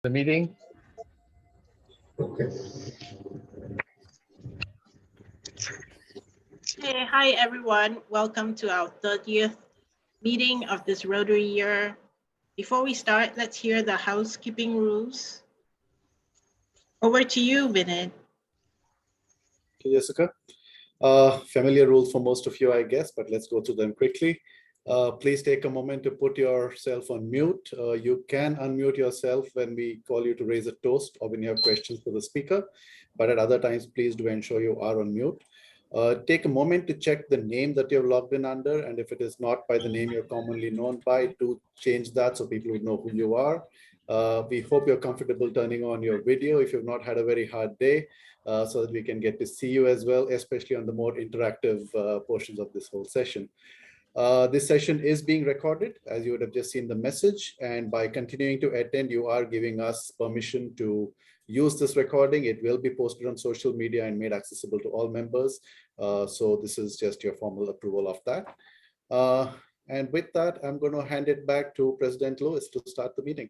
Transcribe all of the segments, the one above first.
The meeting. Okay. Hey, hi everyone. Welcome to our 30th meeting of this Rotary year. Before we start, let's hear the housekeeping rules. Over to you, Vinod. Okay, Jessica. Familiar rules for most of you, I guess, but let's go through them quickly. Please take a moment to put yourself on mute. You can unmute yourself when we call you to raise a toast or when you have questions for the speaker, but at other times, please do ensure you are on mute. Take a moment to check the name that you're logged in under, and if it is not by the name you're commonly known by, to change that so people would know who you are. We hope you're comfortable turning on your video if you've not had a very hard day, so that we can get to see you as well, especially on the more interactive portions of this whole session. This session is being recorded, as you would have just seen the message, and by continuing to attend, you are giving us permission to use this recording. It will be posted on social media and made accessible to all members. So this is just your formal approval of that. And with that, I'm going to hand it back to President Lewis to start the meeting.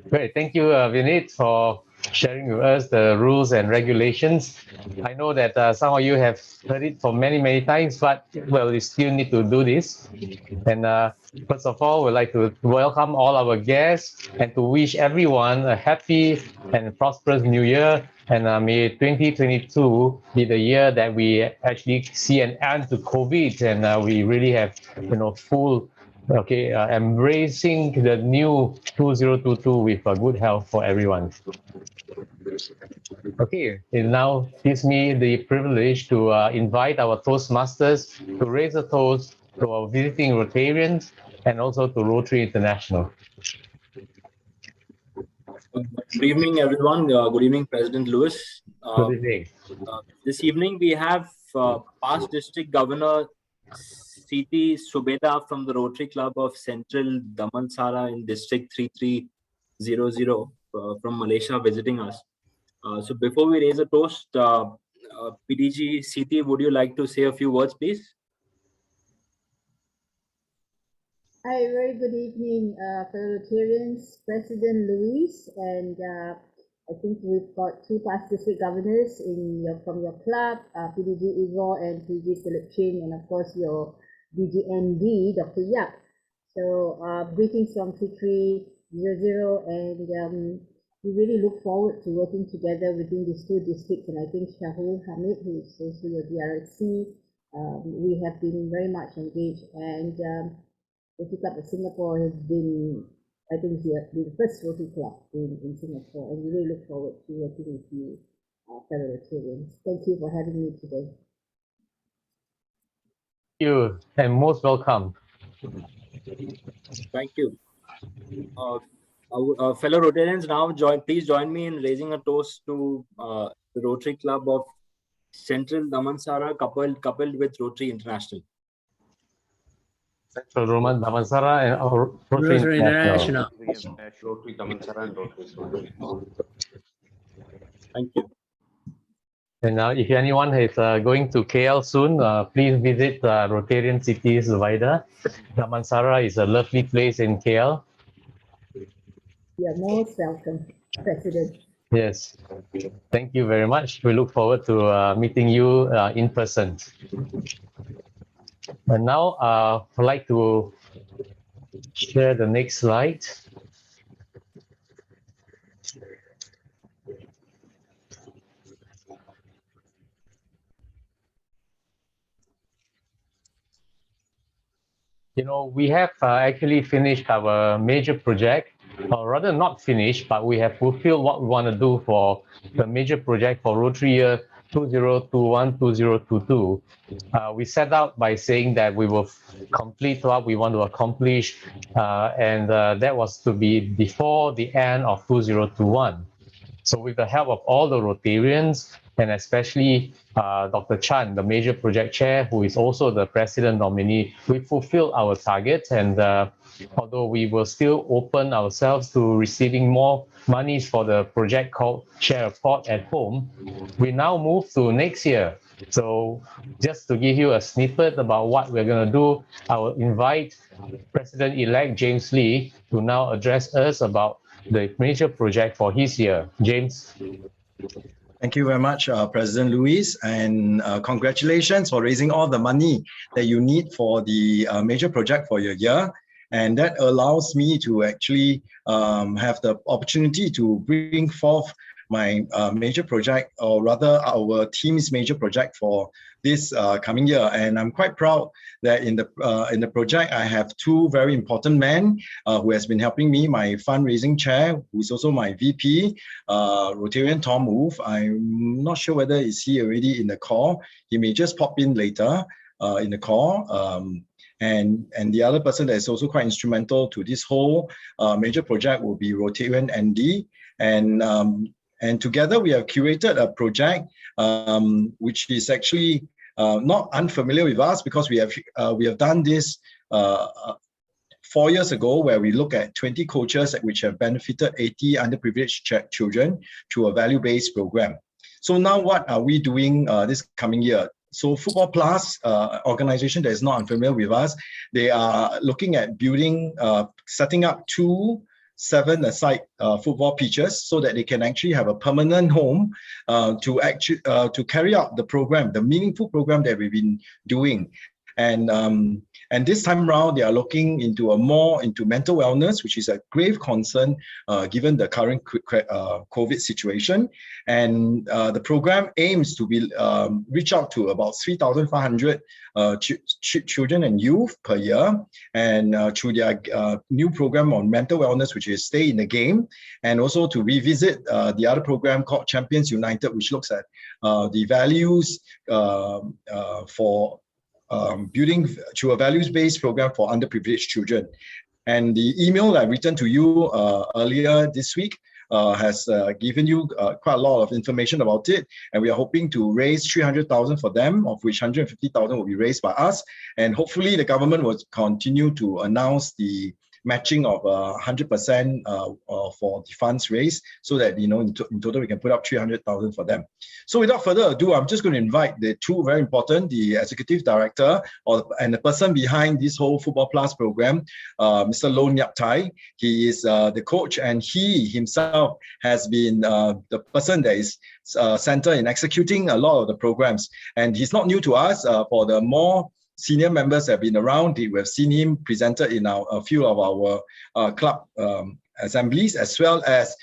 Great, thank you, Vinit, for sharing with us the rules and regulations. I know that some of you have heard it for many times, but well, you still need to do this. And first of all, we'd like to welcome all our guests and to wish everyone a happy and prosperous new year. And may 2022 be the year that we actually see an end to COVID, and we really have, full embracing the new 2022 with good health for everyone. Okay, it now gives me the privilege to invite our Toastmasters to raise a toast to our visiting Rotarians and also to Rotary International. Good evening, everyone. Good evening, President Lewis. Good evening. This evening, we have past District Governor C.T. Subeda from the Rotary Club of Central Damansara in District 3300 from Malaysia visiting us. So before we raise a toast, PDG C.T., would you like to say a few words, please? Hi, very good evening, fellow Rotarians, President Luis, and I think we've got two past district governors from your club, PDG Ivo and PDG Philip Chin, and of course your DGND, Dr. Yap. So greetings from 3300, and we really look forward to working together within these two districts. And I think Shahul Hamid, who is also your DRC, we have been very much engaged, and Rotary Club of Singapore has been, I think, the first Rotary Club in Singapore, and we really look forward to working with you, fellow Rotarians. Thank you for having me today. Thank you, and most welcome. Thank you. Our fellow Rotarians, now please join me in raising a toast to the Rotary Club of Central Damansara coupled with Rotary International. Central Roman Damansara and Rotary International. Rotary Damansara and Rotary. Thank you. And if anyone is going to KL soon, please visit Rotarian Cities Vida. Damansara is a lovely place in KL. You're most welcome, President. Yes, thank you very much. We look forward to meeting you in person. And now I'd like to share the next slide. We have actually finished our major project, or rather not finished, but we have fulfilled what we want to do for the major project for Rotary year 2021-2022. We set out by saying that we will complete what we want to accomplish, and that was to be before the end of 2021. So with the help of all the Rotarians, and especially Dr. Chan, the major project chair, who is also the president nominee. We fulfilled our targets, and although we will still open ourselves to receiving more monies for the project called Share a Pot at Home, we now move to next year. So just to give you a snippet about what we're going to do, I will invite President-elect James Lee to now address us about the major project for his year. James. Thank you very much, President Luis, and congratulations for raising all the money that you need for the major project for your year. And that allows me to actually have the opportunity to bring forth my major project, or rather our team's major project for this coming year. And I'm quite proud that in the project, I have two very important men who has been helping me, my fundraising chair, who is also my VP, Rotarian Tom Wolf. I'm not sure whether is he already in the call. He may just pop in later in the call. And the other person that is also quite instrumental to this whole major project will be Rotarian Andy. And together we have curated a project which is actually not unfamiliar with us, because we have done this 4 years ago, where we look at 20 coaches which have benefited 80 underprivileged children through a value-based program. So now what are we doing this coming year? So Football Plus, organization that is not unfamiliar with us, they are looking at building, setting up 2 7-a-side football pitches, so that they can actually have a permanent home to carry out the program, the meaningful program that we've been doing. And this time around, they are looking into more into mental wellness, which is a grave concern given the current COVID situation. And the program aims to be reach out to about 3,500 children and youth per year, and through their new program on mental wellness, which is Stay in the Game, and also to revisit the other program called Champions United, which looks at the values for building through a values-based program for underprivileged children. And the email I've written to you earlier this week has given you quite a lot of information about it. And we are hoping to raise 300,000 for them, of which 150,000 will be raised by us. And hopefully the government will continue to announce the matching of 100% for the funds raised, so that, you know, in total we can put up 300,000 for them. So without further ado, I'm just going to invite the two very important, the executive director and the person behind this whole Football Plus program, Mr. Loh Nyap Tai. He is the coach, and he himself has been the person that is centered in executing a lot of the programs. And he's not new to us. For the more senior members have been around, we have seen him presented in a few of our club assemblies, as well as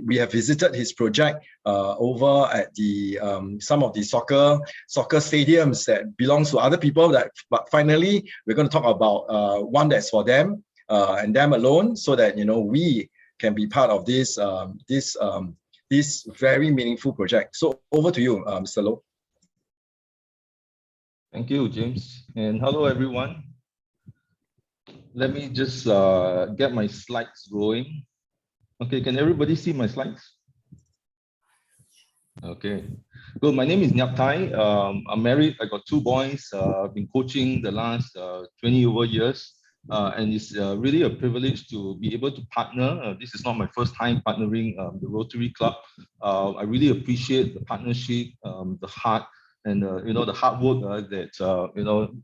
we have visited his project over at the some of the soccer stadiums that belongs to other people. But finally, we're going to talk about one that's for them and them alone, so that, you know, we can be part of this this very meaningful project. So over to you, Mr. Loh. Thank you, James. And hello, everyone. Let me just get my slides going. Okay, can everybody see my slides? Okay, good. My name is Nyap Tai. I'm married. I got 2 boys. I've been coaching the last 20 over years. And it's really a privilege to be able to partner. This is not my first time partnering the Rotary Club. I really appreciate the partnership, the heart, and you know, the hard work that you know,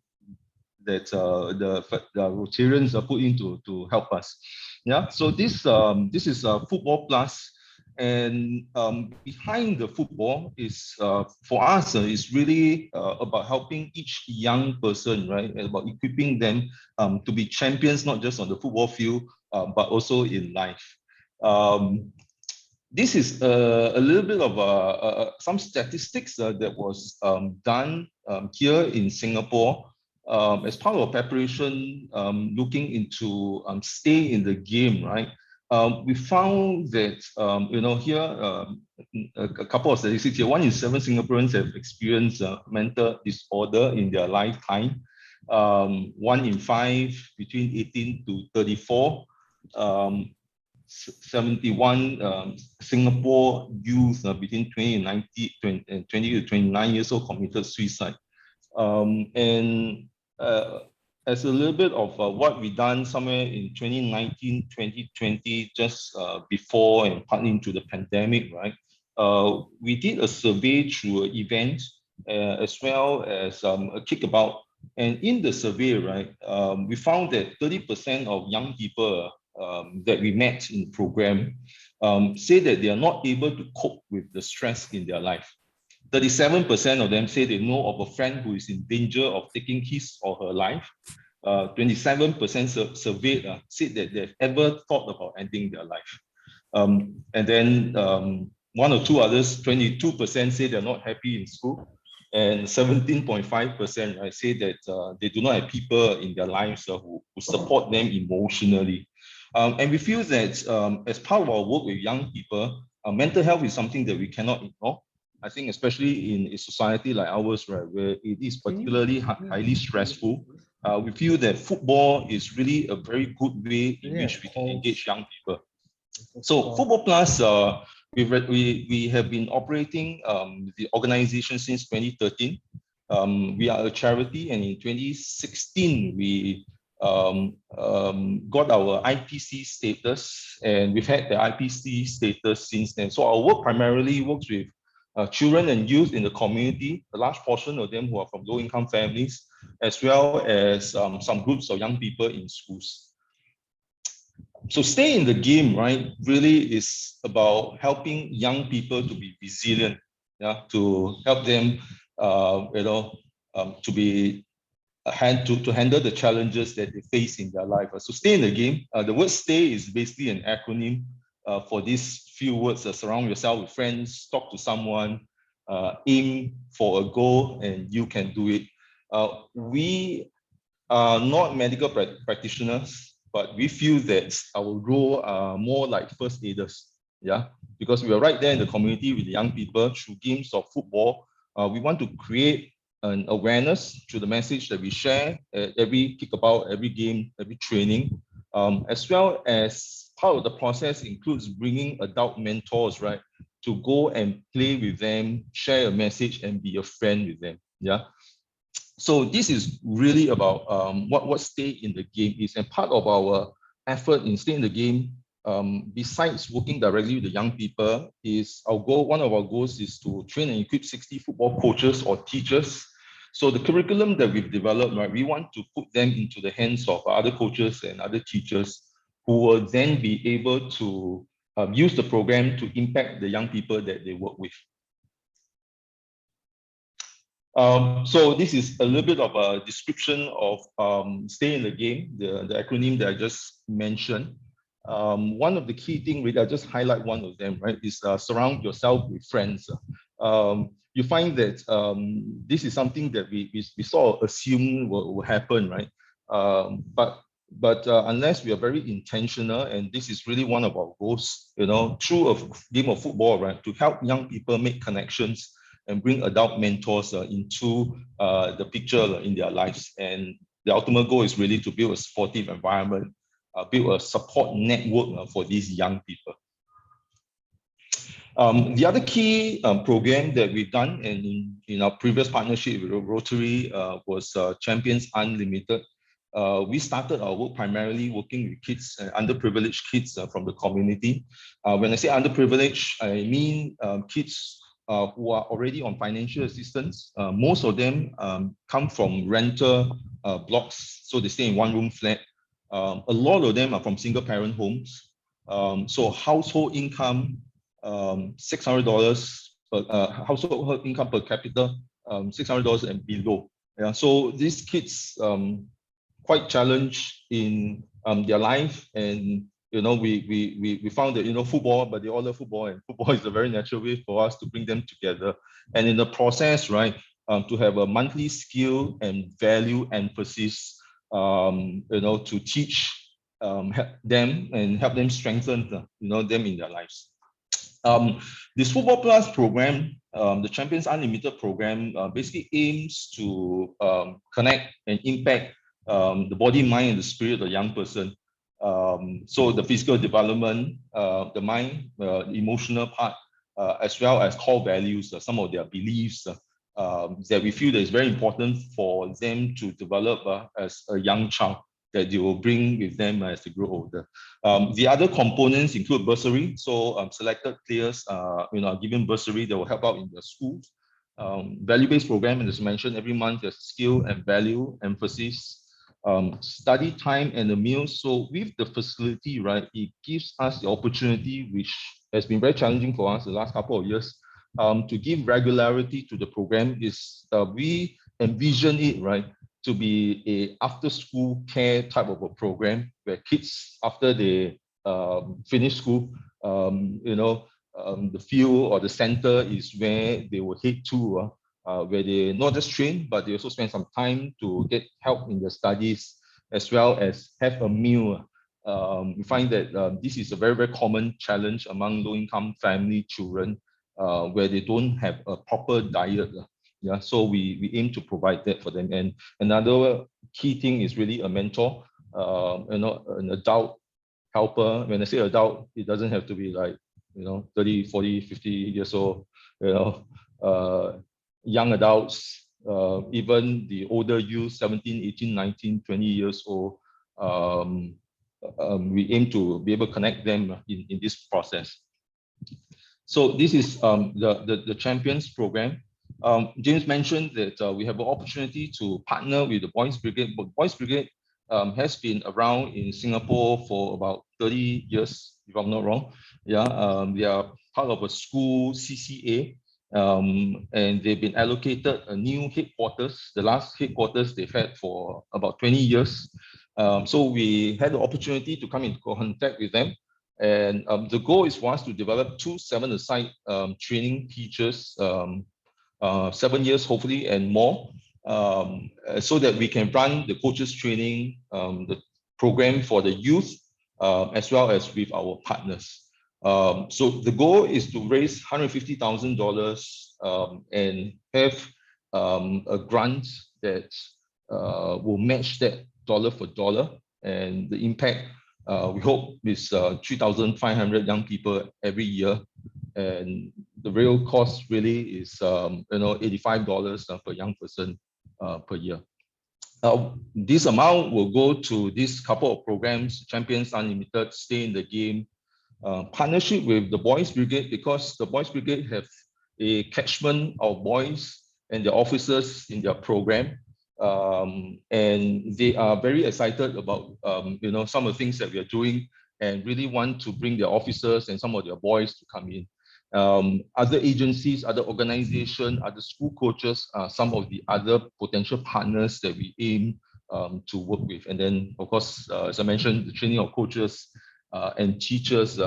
that the Rotarians are put into to help us. Yeah. So this is Football Plus, and behind the football is for us is really about helping each young person, right, and about equipping them to be champions, not just on the football field, but also in life. This is a little bit of some statistics that was done here in Singapore as part of preparation, looking into stay in the game, right? We found that, you know, here a couple of statistics here. 1 in 7 Singaporeans have experienced mental disorder in their lifetime. 1 in 5 between 18 to 34. 71 Singapore youth between 20 and 20 to 29 years old committed suicide. And as a little bit of what we done somewhere in 2019, 2020, just before and partly into the pandemic, right? We did a survey through an event as well as a kickabout. And in the survey, right, we found that 30% of young people that we met in the program say that they are not able to cope with the stress in their life. 37% of them say they know of a friend who is in danger of taking his or her life. 27% surveyed said that they've ever thought about ending their life. And then one or two others, 22% say they're not happy in school. And 17.5% say that they do not have people in their lives who support them emotionally. And we feel that as part of our work with young people, mental health is something that we cannot ignore. I think especially in a society like ours, right, where it is particularly highly stressful, we feel that football is really a very good way in which we can engage young people. So Football Plus, we have been operating the organization since 2013. We are a charity, and in 2016 we got our IPC status, and we've had the IPC status since then. So our work primarily works with children and youth in the community, a large portion of them who are from low-income families, as well as some groups of young people in schools. So stay in the game, right, really is about helping young people to be resilient, yeah, to help them, to be to handle the challenges that they face in their life. So stay in the game. The word "stay" is basically an acronym for these few words: surround yourself with friends, talk to someone, aim for a goal, and you can do it. We are not medical practitioners, but we feel that our role are more like first aiders, yeah, because we are right there in the community with the young people through games of football. We want to create an awareness through the message that we share at every kickabout, every game, every training, as well as part of the process includes bringing adult mentors, right, to go and play with them, share a message, and be a friend with them, yeah. So this is really about what stay in the game is, and part of our effort in stay in the game, besides working directly with the young people, is our goal. One of our goals is to train and equip 60 football coaches or teachers. So the curriculum that we've developed, right, we want to put them into the hands of other coaches and other teachers who will then be able to use the program to impact the young people that they work with. So this is a little bit of a description of stay in the game, the acronym that I just mentioned. One of the key things, I just highlight one of them, right, is surround yourself with friends. You find that this is something that we sort of assume will happen, right? But unless we are very intentional, and this is really one of our goals, you know, through a game of football, right, to help young people make connections and bring adult mentors into the picture in their lives. And the ultimate goal is really to build a supportive environment, build a support network for these young people. The other key program that we've done in our previous partnership with Rotary was Champions Unlimited. We started our work primarily working with kids, underprivileged kids from the community. When I say underprivileged, I mean kids who are already on financial assistance. Most of them come from rental blocks, so they stay in one-room flat. A lot of them are from single-parent homes. So household income, $600 household income per capita, $600 and below. Yeah, so these kids quite challenged in their life, and you know, we found that, you know, football, but they all love football, and football is a very natural way for us to bring them together. And in the process, right, to have a monthly skill and value emphasis, you know, to teach them and help them strengthen, you know, them in their lives. This Football Plus program, the Champions Unlimited program, basically aims to connect and impact the body, mind, and the spirit of a young person. So the physical development, the mind, the emotional part, as well as core values, some of their beliefs that we feel that is very important for them to develop as a young child, that they will bring with them as they grow older. The other components include bursary. So selected players are given bursary that will help out in the schools. Value-based program, and as mentioned, every month there's skill and value emphasis. Study time and the meals. So with the facility, right, it gives us the opportunity, which has been very challenging for us the last couple of years, to give regularity to the program. Is we envision it, right, to be a after-school care type of a program where kids, after they finish school, the field or the center is where they will head to, where they not just train, but they also spend some time to get help in their studies, as well as have a meal. We find that this is a very, very common challenge among low-income family children, where they don't have a proper diet. Yeah, so we aim to provide that for them. And another key thing is really a mentor, an adult helper. When I say adult, it doesn't have to be like 30, 40, 50 years old, young adults, even the older youth, 17, 18, 19, 20 years old. We aim to be able to connect them in this process. So this is the Champions program. James mentioned that we have an opportunity to partner with the Boys Brigade. But Boys Brigade has been around in Singapore for about 30 years, if I'm not wrong. Yeah, they are part of a school CCA, and they've been allocated a new headquarters. The last headquarters they've had for about 20 years. So we had the opportunity to come into contact with them. And the goal is for us to develop 2 7-a-side training teachers, 7 years hopefully and more, so that we can run the coaches training, the program for the youth, as well as with our partners. So the goal is to raise $150,000 and have a grant that will match that dollar for dollar, and the impact we hope is 3,500 young people every year. And the real cost really is $85 per young person per year. This amount will go to this couple of programs: Champions Unlimited, Stay in the Game, partnership with the Boys Brigade, because the Boys Brigade have a catchment of boys and their officers in their program. And they are very excited about some of the things that we are doing, and really want to bring their officers and some of their boys to come in. Other agencies, other organizations, other school coaches are some of the other potential partners that we aim to work with. And then, of course, as I mentioned, the training of coaches and teachers,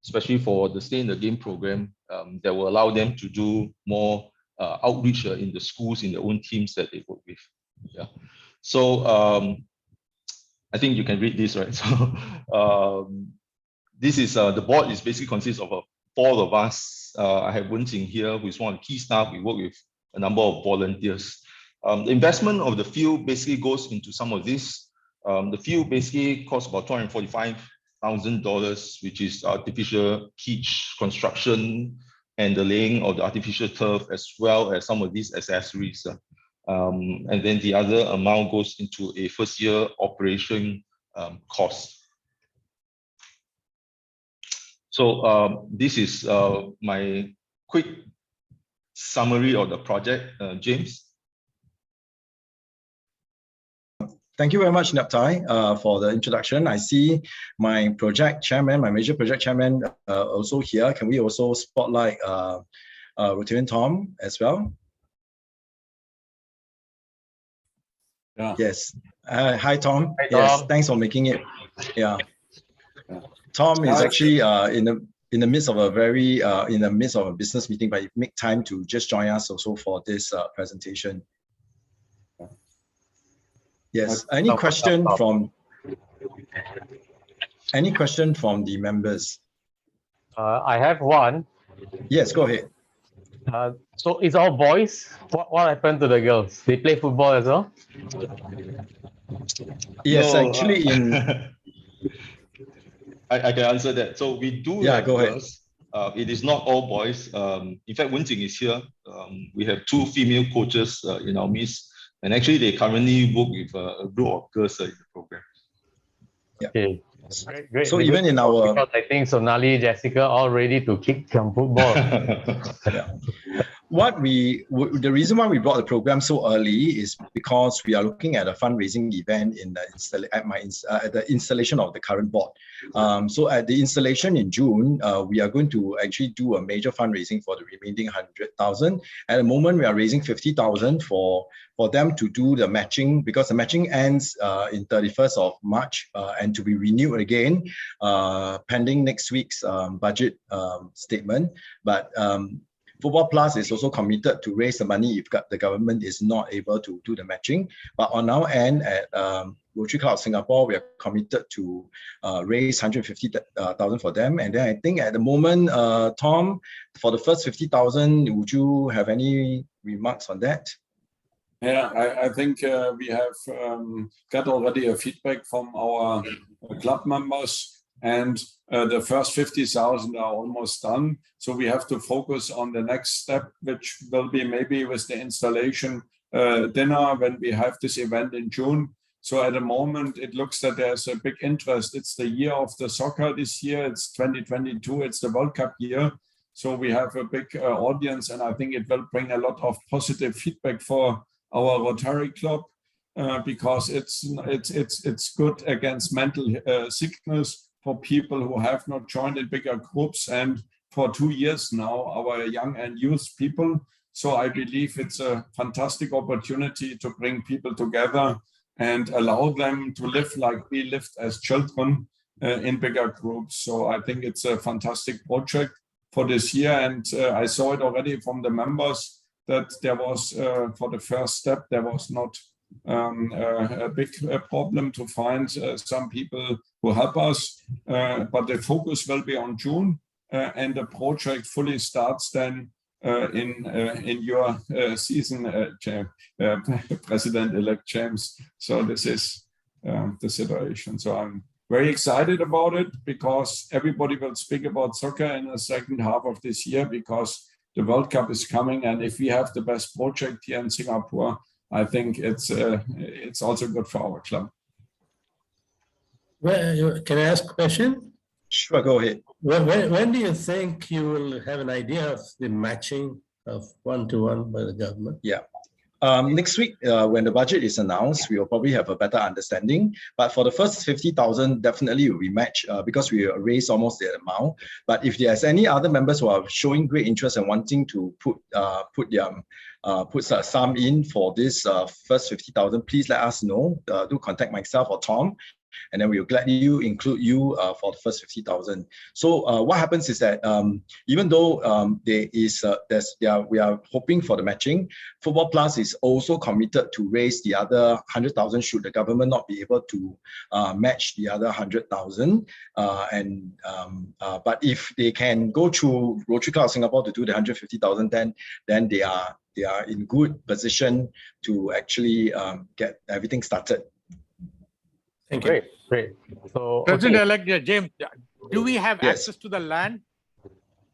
especially for the Stay in the Game program, that will allow them to do more outreach in the schools, in their own teams that they work with. Yeah. So I think you can read this, right? So this is the board is basically consists of 4 of us. I have Wen Jing here, who is one of the key staff. We work with a number of volunteers. The investment of the field basically goes into some of this. The field basically costs about $245,000, which is artificial pitch construction and the laying of the artificial turf, as well as some of these accessories. And then the other amount goes into a first-year operation cost. So this is my quick summary of the project. James. Thank you very much, Neptai, for the introduction. I see my project chairman, my major project chairman, also here. Can we also spotlight Rotarian Tom as well? Yeah. Yes. Hi, Tom. Hi, Yes, Tom. thanks for making it. Yeah. Tom is actually in the midst of a business meeting, but he make time to just join us also for this presentation. Yes. Any question from the members? I have one. Yes, go ahead. So it's all boys. What happened to the girls? They play football as well? Yes, No, actually I can answer that. So we do Yeah, have go ahead. girls. It is not all boys. In fact, Wen Jing is here. We have 2 female coaches in our midst, and actually they currently work with a group of girls in the program. Okay. Great. So even in our Because I think Sonali, Jessica, all ready to kick some football. the reason why we brought the program so early is because we are looking at a fundraising event in the at the installation of the current board. So at the installation in June, we are going to actually do a major fundraising for the remaining 100,000. At the moment, we are raising 50,000 for them to do the matching, because the matching ends in 31st of March and to be renewed again pending next week's budget statement. But Football Plus is also committed to raise the money if the government is not able to do the matching. But on our end at Rotary Club of Singapore, we are committed to raise 150,000 for them. And then I think at the moment, Tom, for the first 50,000, would you have any remarks on that? Yeah, I think we have got already a feedback from our club members, and the first 50,000 are almost done. So we have to focus on the next step, which will be maybe with the installation dinner when we have this event in June. So at the moment, it looks that there's a big interest. It's the year of the soccer this year. It's 2022. It's the World Cup year. So we have a big audience, and I think it will bring a lot of positive feedback for our Rotary Club because it's good against mental sickness for people who have not joined in bigger groups, and for 2 years now, our young and youth people. So I believe it's a fantastic opportunity to bring people together and allow them to live like we lived as children in bigger groups. So I think it's a fantastic project for this year. And I saw it already from the members that there was, for the first step, there was not a big problem to find some people who help us. But the focus will be on June, and the project fully starts then in your season, President-elect James. So this is the situation. So I'm very excited about it because everybody will speak about soccer in the second half of this year because the World Cup is coming. And if we have the best project here in Singapore, I think it's also good for our club. Well, can I ask a question? Sure, go ahead. When do you think you will have an idea of the matching of 1-to-1 by the government? Yeah. Next week, when the budget is announced, we will probably have a better understanding. But for the first 50,000, definitely will be matched because we raised almost the amount. But if there's any other members who are showing great interest and wanting to put some in for this first 50,000, please let us know. Do contact myself or Tom, and then we will gladly include you for the first 50,000. So what happens is that even though we are hoping for the matching, Football Plus is also committed to raise the other 100,000 should the government not be able to match the other 100,000. But if they can go through Rotary Club of Singapore to do the 150,000, then they are in good position to actually get everything started. Thank you. Great. So, President-elect James, do we have Yes. access to the land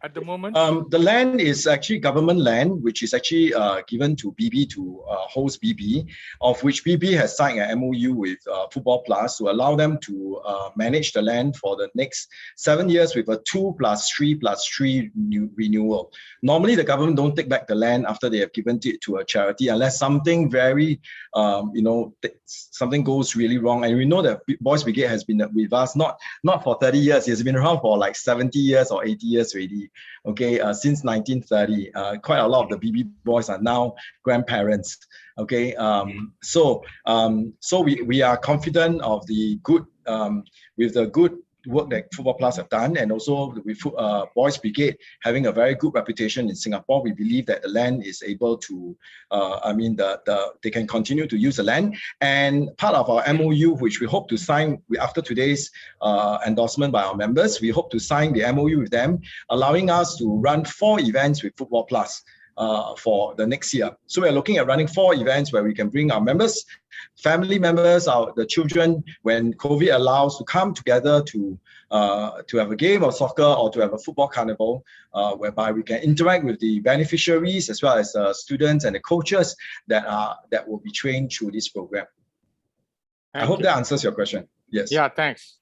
at the moment? The land is actually government land, which is actually given to BB to host BB, of which BB has signed an MOU with Football Plus to allow them to manage the land for the next 7 years with a 2+3+3 renewal. Normally, the government don't take back the land after they have given it to a charity unless something very, something goes really wrong. And we know that Boys Brigade has been with us not for 30 years. It's been around for like 70 years or 80 years already. Okay, since 1930, quite a lot of the BB boys are now grandparents. Okay, so we are confident of the good with the good work that Football Plus have done, and also with Boys Brigade having a very good reputation in Singapore. We believe that the land is able to, they can continue to use the land. And part of our MOU, which we hope to sign after today's endorsement by our members, we hope to sign the MOU with them, allowing us to run 4 events with Football Plus. for the next year. So we're looking at running 4 events where we can bring our members, family members, the children, when COVID allows, to come together to have a game of soccer or to have a football carnival, whereby we can interact with the beneficiaries as well as students and the coaches that will be trained through this program. I hope that answers your question. Yes. Yeah, thanks.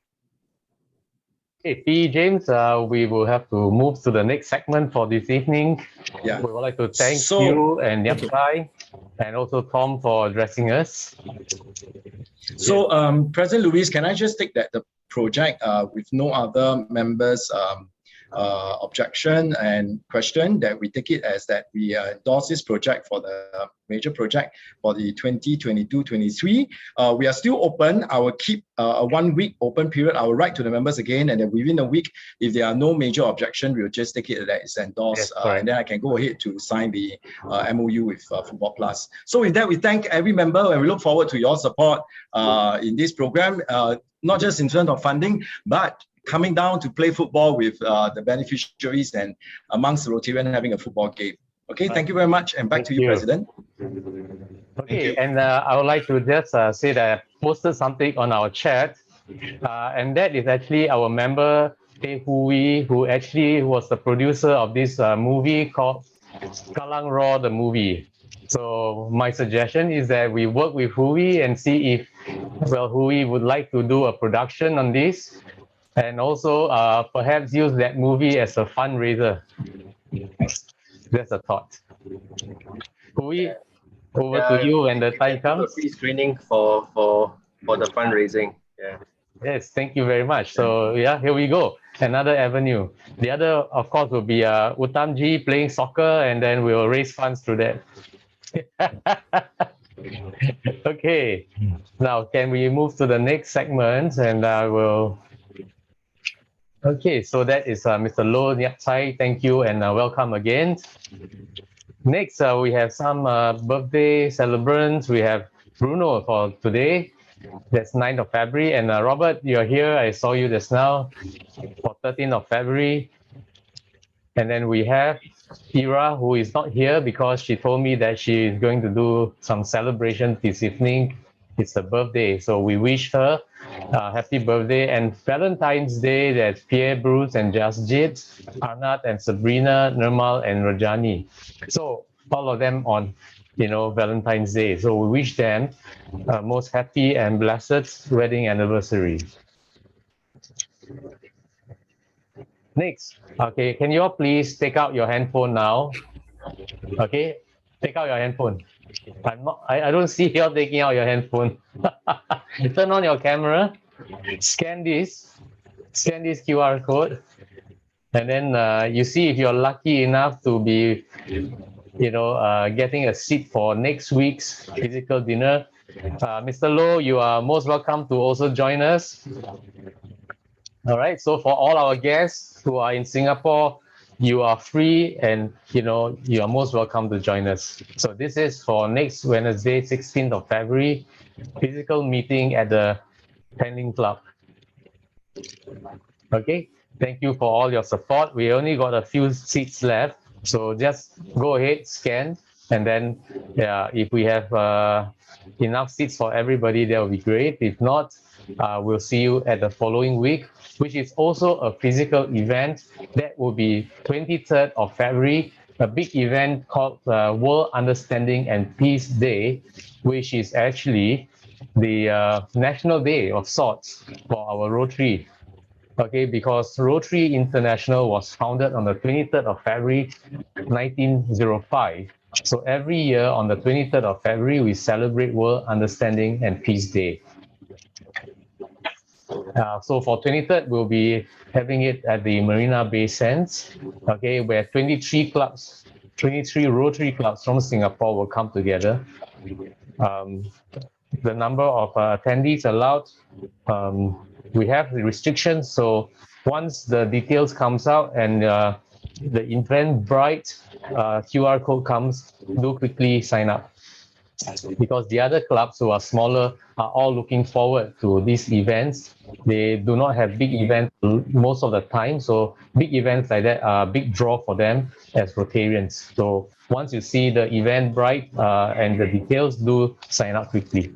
Okay, P. James, we will have to move to the next segment for this evening. Yeah. We would like to thank you and Yap Chai and also Tom for addressing us. So, President Luis, can I just take the project with no other members' objection and question, that we take it as that we endorse this project for the major project for the 2022-23. We are still open. I will keep a 1 week open period. I will write to the members again, and then within a week, if there are no major objection, we'll just take it that it's endorsed, and then I can go ahead to sign the MOU with Football Plus. So with that, we thank every member, and we look forward to your support in this program, not just in terms of funding, but coming down to play football with the beneficiaries and amongst the Rotarian having a football game. Okay, thank you very much, and back to you, President. Okay, and I would like to just say that I posted something on our chat, and that is actually our member, Teh Hui, who actually was the producer of this movie called Kalang Raw, the movie. So my suggestion is that we work with Hui and see if, well, Hui would like to do a production on this, and also perhaps use that movie as a fundraiser. That's a thought. Hui, over to you when the time comes. Pre-screening for the fundraising. Yeah. Yes, thank you very much. So yeah, here we go. Another avenue. The other, of course, will be Uttamji playing soccer, and then we'll raise funds through that. Okay, now can we move to the next segment, and I will. Okay, so that is Mr. Loh Nyap Chai. Thank you and welcome again. Next, we have some birthday celebrants. We have Bruno for today. That's 9th of February. And Robert, you're here. I saw you just now for 13th of February. And then we have Ira, who is not here because she told me that she is going to do some celebration this evening. It's her birthday, so we wish her happy birthday. And Valentine's Day, that's Pierre, Bruce, and Jasjit, Arnat, and Sabrina, Nirmal, and Rajani. So all of them on, Valentine's Day. So we wish them most happy and blessed wedding anniversary. Next, okay, can you all please take out your handphone now? Okay, take out your handphone. I don't see you all taking out your handphone. Turn on your camera, scan this QR code, and then you see if you're lucky enough to be, getting a seat for next week's physical dinner. Mr. Loh, you are most welcome to also join us. All right, so for all our guests who are in Singapore, you are free and, you are most welcome to join us. So this is for next Wednesday, 16th of February, physical meeting at the Pending Club. Okay, thank you for all your support. We only got a few seats left, so just go ahead, scan, and then if we have enough seats for everybody, that will be great. If not, we'll see you at the following week, which is also a physical event. That will be 23rd of February, a big event called World Understanding and Peace Day, which is actually the national day of sorts for our Rotary. Okay, because Rotary International was founded on the 23rd of February, 1905. So every year on the 23rd of February, we celebrate World Understanding and Peace Day. So for 23rd, we'll be having it at the Marina Bay Sands, okay, where 23 Rotary clubs from Singapore will come together. The number of attendees allowed, we have the restrictions. So once the details comes out and the Eventbrite QR code comes, do quickly sign up. because the other clubs who are smaller are all looking forward to these events. They do not have big events most of the time, so big events like that are a big draw for them as Rotarians. So once you see the Eventbrite and the details, do sign up quickly.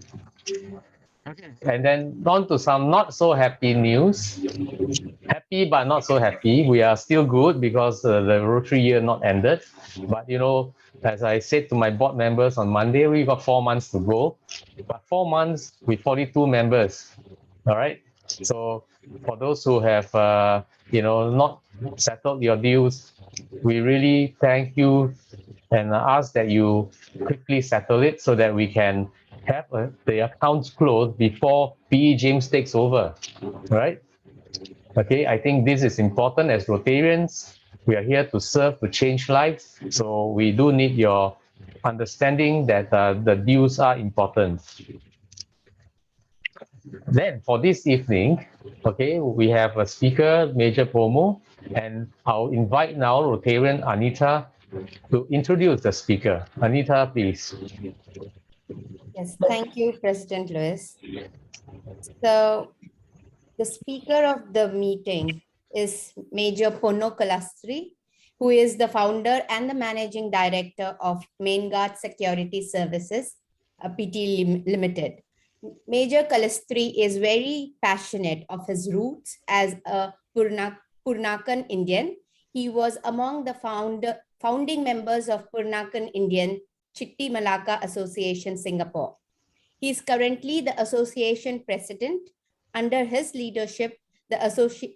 And then on to some not so happy news. Happy but not so happy. We are still good because the Rotary year not ended. But you know, as I said to my board members on Monday, we got 4 months to go. But 4 months with 42 members. All right. So for those who have not settled your deals, we really thank you and ask that you quickly settle it so that we can have the accounts closed before PE James takes over, right? Okay, I think this is important as Rotarians. We are here to serve, to change lives. So we do need your understanding that the dues are important. Then for this evening, okay, we have a speaker, Major Ponno, and I'll invite now Rotarian Anita to introduce the speaker. Anita, please. Yes, thank you, President Lewis. So the speaker of the meeting is Major Ponno Kalastree, who is the founder and the managing director of Mainguard Security Services, PT Limited. Major Kalastree is very passionate of his roots as a Peranakan Indian. He was among the founding members of Peranakan Indian Chitti Malacca Association, Singapore. He is currently the association president. Under his leadership, the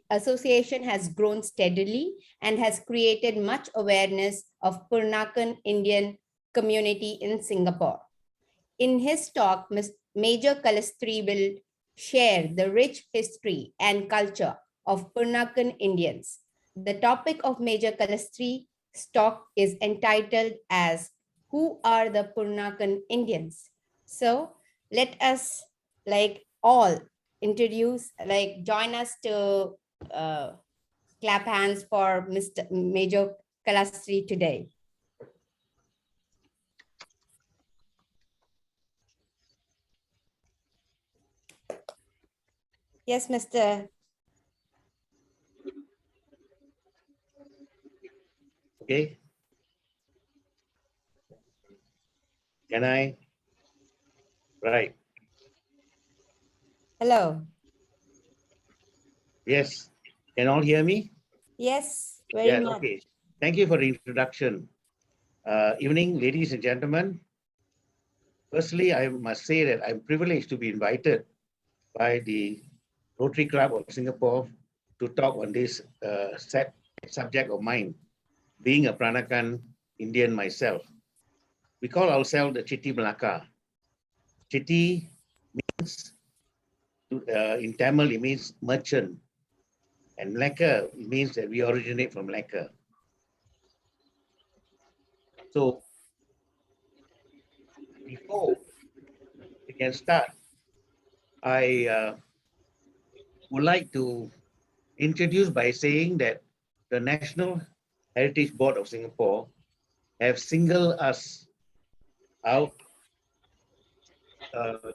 association has grown steadily and has created much awareness of Peranakan Indian community in Singapore. In his talk, Major Kalastree will share the rich history and culture of Peranakan Indians. The topic of Major Kalastree's talk is entitled as "Who are the Peranakan Indians?" So let us all introduce, join us to clap hands for Major Kalastree today. Yes, Mr. Okay. Can I? Right. Hello. Yes. Can all hear me? Yes, very much. Okay. Thank you for the introduction. Evening, ladies and gentlemen. Firstly, I must say that I'm privileged to be invited by the Rotary Club of Singapore to talk on this subject of mine, being a Peranakan Indian myself. We call ourselves the Chitti Malacca. Chitti means, in Tamil, it means merchant. And Malacca means that we originate from Malacca. So before we can start, I would like to introduce by saying that the National Heritage Board of Singapore have singled us out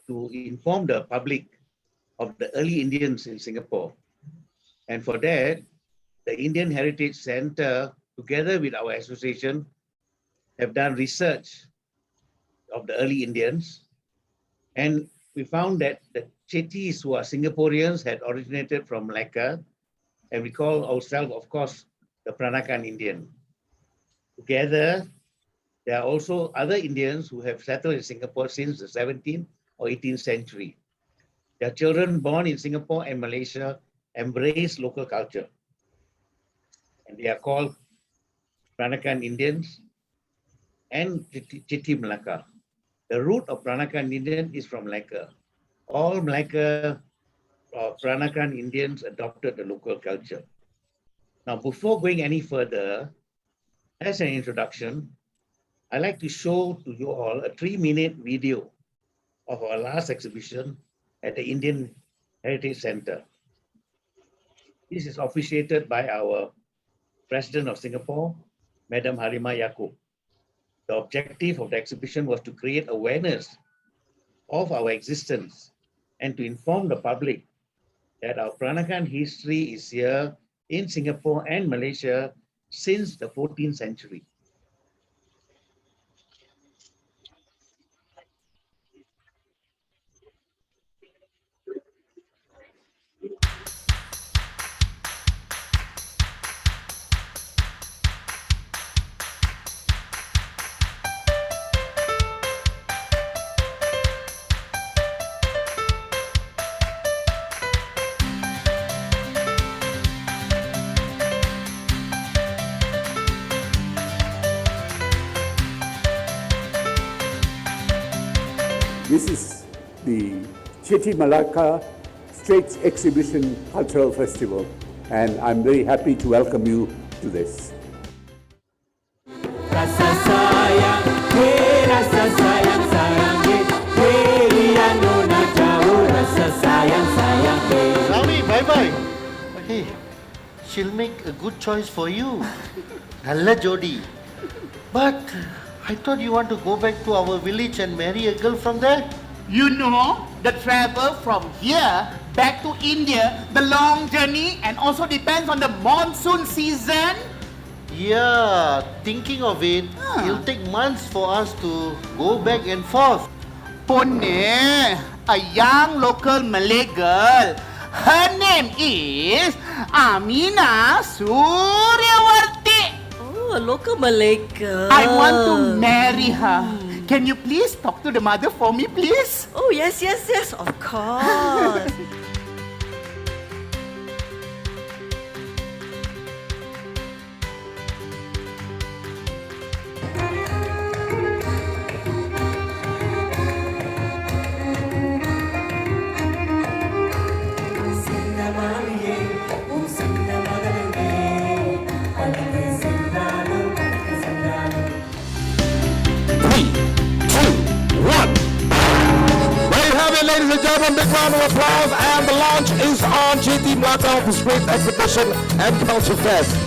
to inform the public of the early Indians in Singapore. And for that, the Indian Heritage Center, together with our association, have done research of the early Indians. And we found that the Chettis, who are Singaporeans, had originated from Malacca. And we call ourselves, of course, the Peranakan Indian. Together, there are also other Indians who have settled in Singapore since the 17th or 18th century. Their children born in Singapore and Malaysia embrace local culture. And they are called Peranakan Indians and Chitti Malacca. The root of Peranakan Indian is from Malacca. All Malacca Peranakan Indians adopted the local culture. Now, before going any further, as an introduction, I'd like to show to you all a 3-minute video of our last exhibition at the Indian Heritage Center. This is officiated by our President of Singapore, Madam Halimah Yacob. the objective of the exhibition was to create awareness of our existence and to inform the public that our Peranakan history is here in Singapore and Malaysia since the 14th century. This is the Chitty Malacca Straits Exhibition Cultural Festival, and I'm very happy to welcome you to this. Ravi, bye-bye. Hey, she'll make a good choice for you. Nalla Jodi. But I thought you want to go back to our village and marry a girl from there? You know, the travel from here back to India, the long journey, and also depends on the monsoon season. Yeah, thinking of it, it'll take months for us to go back and forth. Ponne, a young local Malay girl. Her name is Amina Suryawarti. Oh, a local Malay girl. I want to marry her. Can you please talk to the mother for me, please? Oh, yes, of course. Ladies and gentlemen, big round of applause, and the launch is on GT Malacca of the Straits Exhibition and Culture Fest.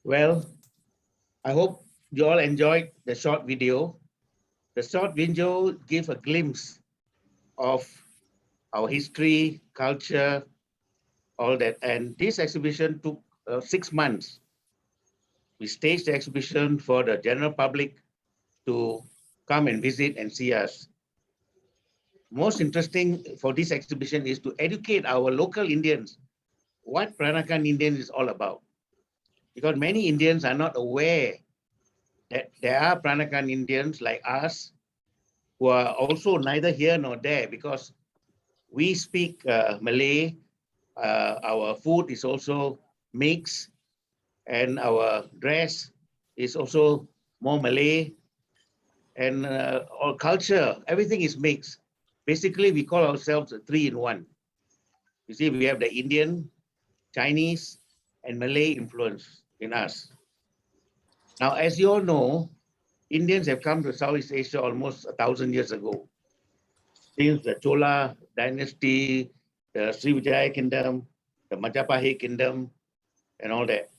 Well, I hope you all enjoyed the short video. The short video gave a glimpse of our history, culture, all that. And this exhibition took 6 months. We staged the exhibition for the general public to come and visit and see us. Most interesting for this exhibition is to educate our local Indians what Peranakan Indians is all about. Because many Indians are not aware that there are Peranakan Indians like us who are also neither here nor there, because we speak Malay, our food is also mixed, and our dress is also more Malay, and our culture, everything is mixed. Basically, we call ourselves a 3-in-1. You see, we have the Indian, Chinese, and Malay influence in us. Now, as you all know, Indians have come to Southeast Asia almost 1,000 years ago. Since the Chola dynasty, the Srivijaya kingdom, the Majapahit kingdom, and all that.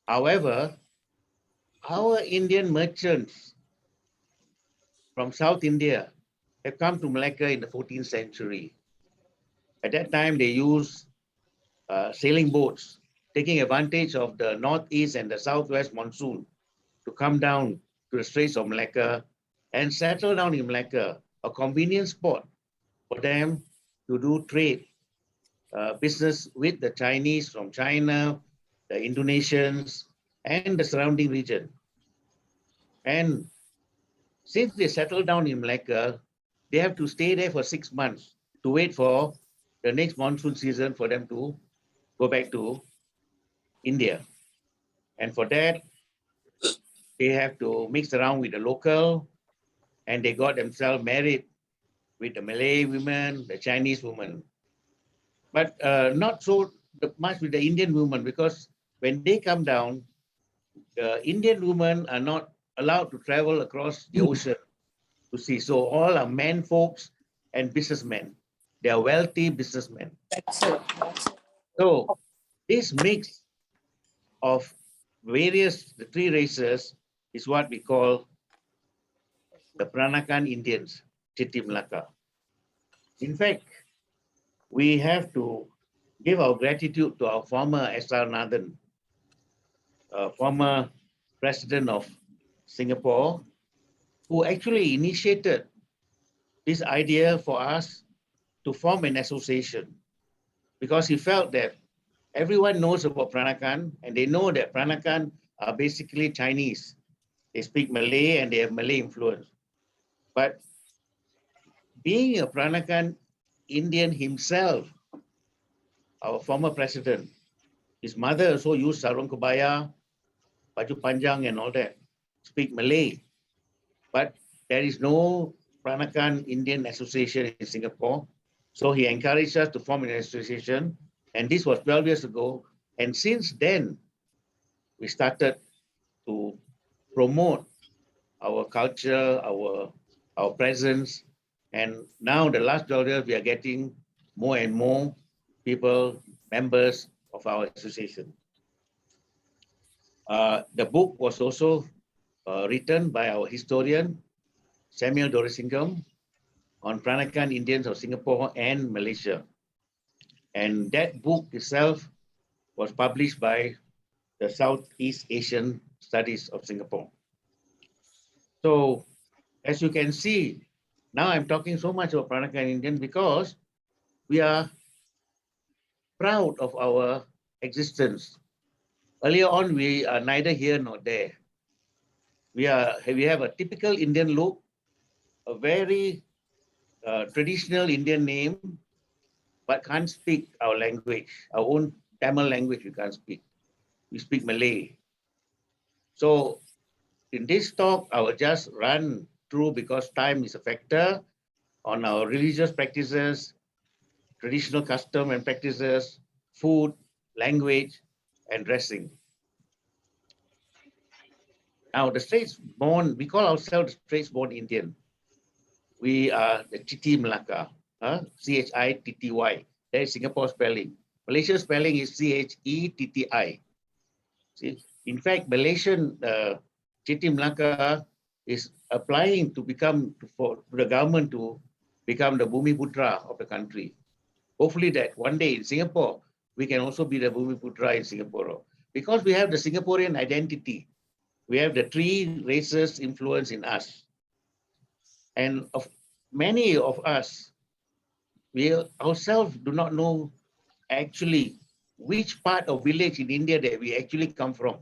However, our Indian merchants from South India have come to Malacca in the 14th century. At that time, they used sailing boats taking advantage of the northeast and the southwest monsoon to come down to the Straits of Malacca and settle down in Malacca, a convenient spot for them to do trade, business with the Chinese from China, the Indonesians, and the surrounding region. And since they settled down in Malacca, they have to stay there for 6 months to wait for the next monsoon season for them to go back to India. And for that, they have to mix around with the local, and they got themselves married with the Malay women, the Chinese women. But not so much with the Indian women, because when they come down, the Indian women are not allowed to travel across the ocean to see. So all are men folks and businessmen. They are wealthy businessmen. So this mix of the three races is what we call the Peranakan Indians, Chittim Malacca. In fact, we have to give our gratitude to our former S.R. Nathan, former president of Singapore, who actually initiated this idea for us to form an association, because he felt that everyone knows about Peranakan, and they know that Peranakan are basically Chinese. They speak Malay and they have Malay influence. But being a Peranakan Indian himself, our former president, his mother also used sarung kebaya, baju panjang and all that, speak Malay. But there is no Peranakan Indian Association in Singapore. So he encouraged us to form an association. And this was 12 years ago. And since then, we started to promote our culture, our presence. And now the last 12 years, we are getting more and more people, members of our association. The book was also written by our historian, Samuel Dorisingam, on Peranakan Indians of Singapore and Malaysia. And that book itself was published by the Southeast Asian Studies of Singapore. So, as you can see, now I'm talking so much about Peranakan Indian because we are proud of our existence. Earlier on, we are neither here nor there. We have a typical Indian look, a very traditional Indian name, but can't speak our language, our own Tamil language we can't speak. We speak Malay. So in this talk, I will just run through, because time is a factor, on our religious practices, traditional custom and practices, food, language, and dressing. Now, the Straits-born, we call ourselves the Straits-born Indian. We are the Chittim Malacca, C-H-I-T-T-Y. That is Singapore spelling. Malaysia spelling is C-H-E-T-T-I. See? In fact, Malaysian Chittim Malacca is applying to become, for the government to become the Bumi Putra of the country. Hopefully that one day in Singapore, we can also be the Bumi Putra in Singapore. Because we have the Singaporean identity. We have the three races influence in us. And of many of us, we ourselves do not know actually which part of village in India that we actually come from.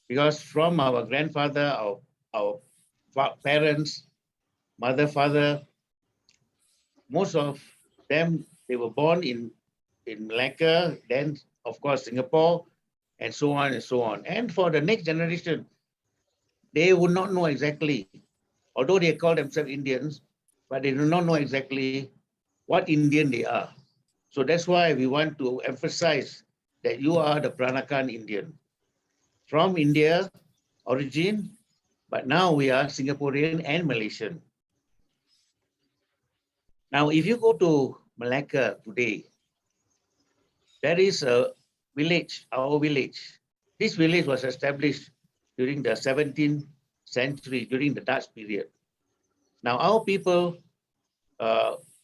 Because from our grandfather, our parents, mother, father, most of them, they were born in Malacca, then of course Singapore, and so on and so on. And for the next generation, they would not know exactly, although they call themselves Indians, but they do not know exactly what Indian they are. So that's why we want to emphasize that you are the Peranakan Indian. From India origin, but now we are Singaporean and Malaysian. Now, if you go to Malacca today, there is a village, our village. This village was established during the 17th century, during the Dutch period. Now, our people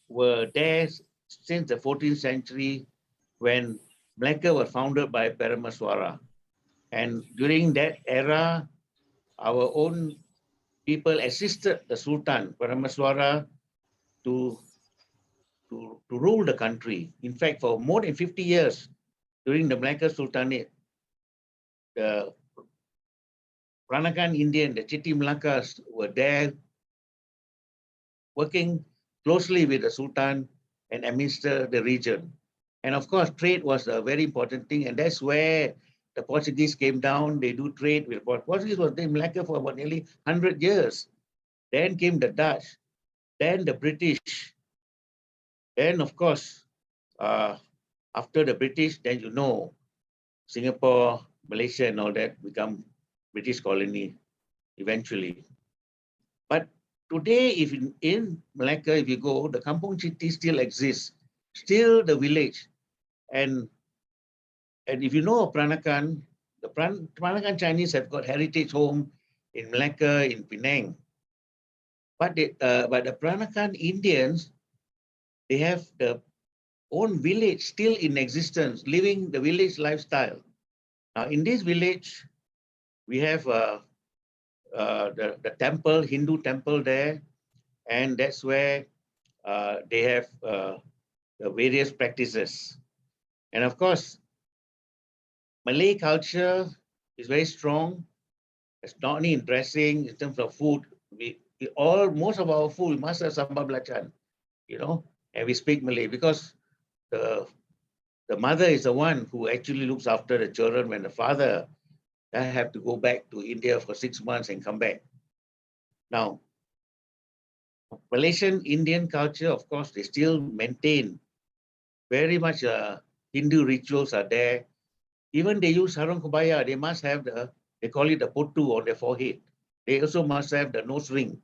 were there since the 14th century when Malacca was founded by Paramaswara. And during that era, our own people assisted the Sultan, Paramaswara, to rule the country. In fact, for more than 50 years, during the Malacca Sultanate, the Peranakan Indian, the Chitty Malaccas were there working closely with the Sultan and administer the region. And of course, trade was a very important thing. And that's where the Portuguese came down. They do trade with Portuguese was in Malacca for about nearly 100 years. Then came the Dutch, then the British. Then, of course, after the British, then you know, Singapore, Malaysia and all that become British colony eventually. But today, if in Malacca, if you go, the Kampung Chitty still exists, still the village. And if you know of Peranakan, the Peranakan Chinese have got heritage home in Malacca, in Penang. But the Peranakan Indians, they have their own village still in existence, living the village lifestyle. Now, in this village, we have the temple, Hindu temple there, and that's where they have the various practices. And of course, Malay culture is very strong. It's not only in dressing, in terms of food. Most of our food, we must have sambal belacan, you know, and we speak Malay because the mother is the one who actually looks after the children when the father have to go back to India for 6 months and come back. Now, Malaysian Indian culture, of course, they still maintain very much Hindu rituals are there. Even they use sarung kebaya, they must have they call it the potu on their forehead. They also must have the nose ring.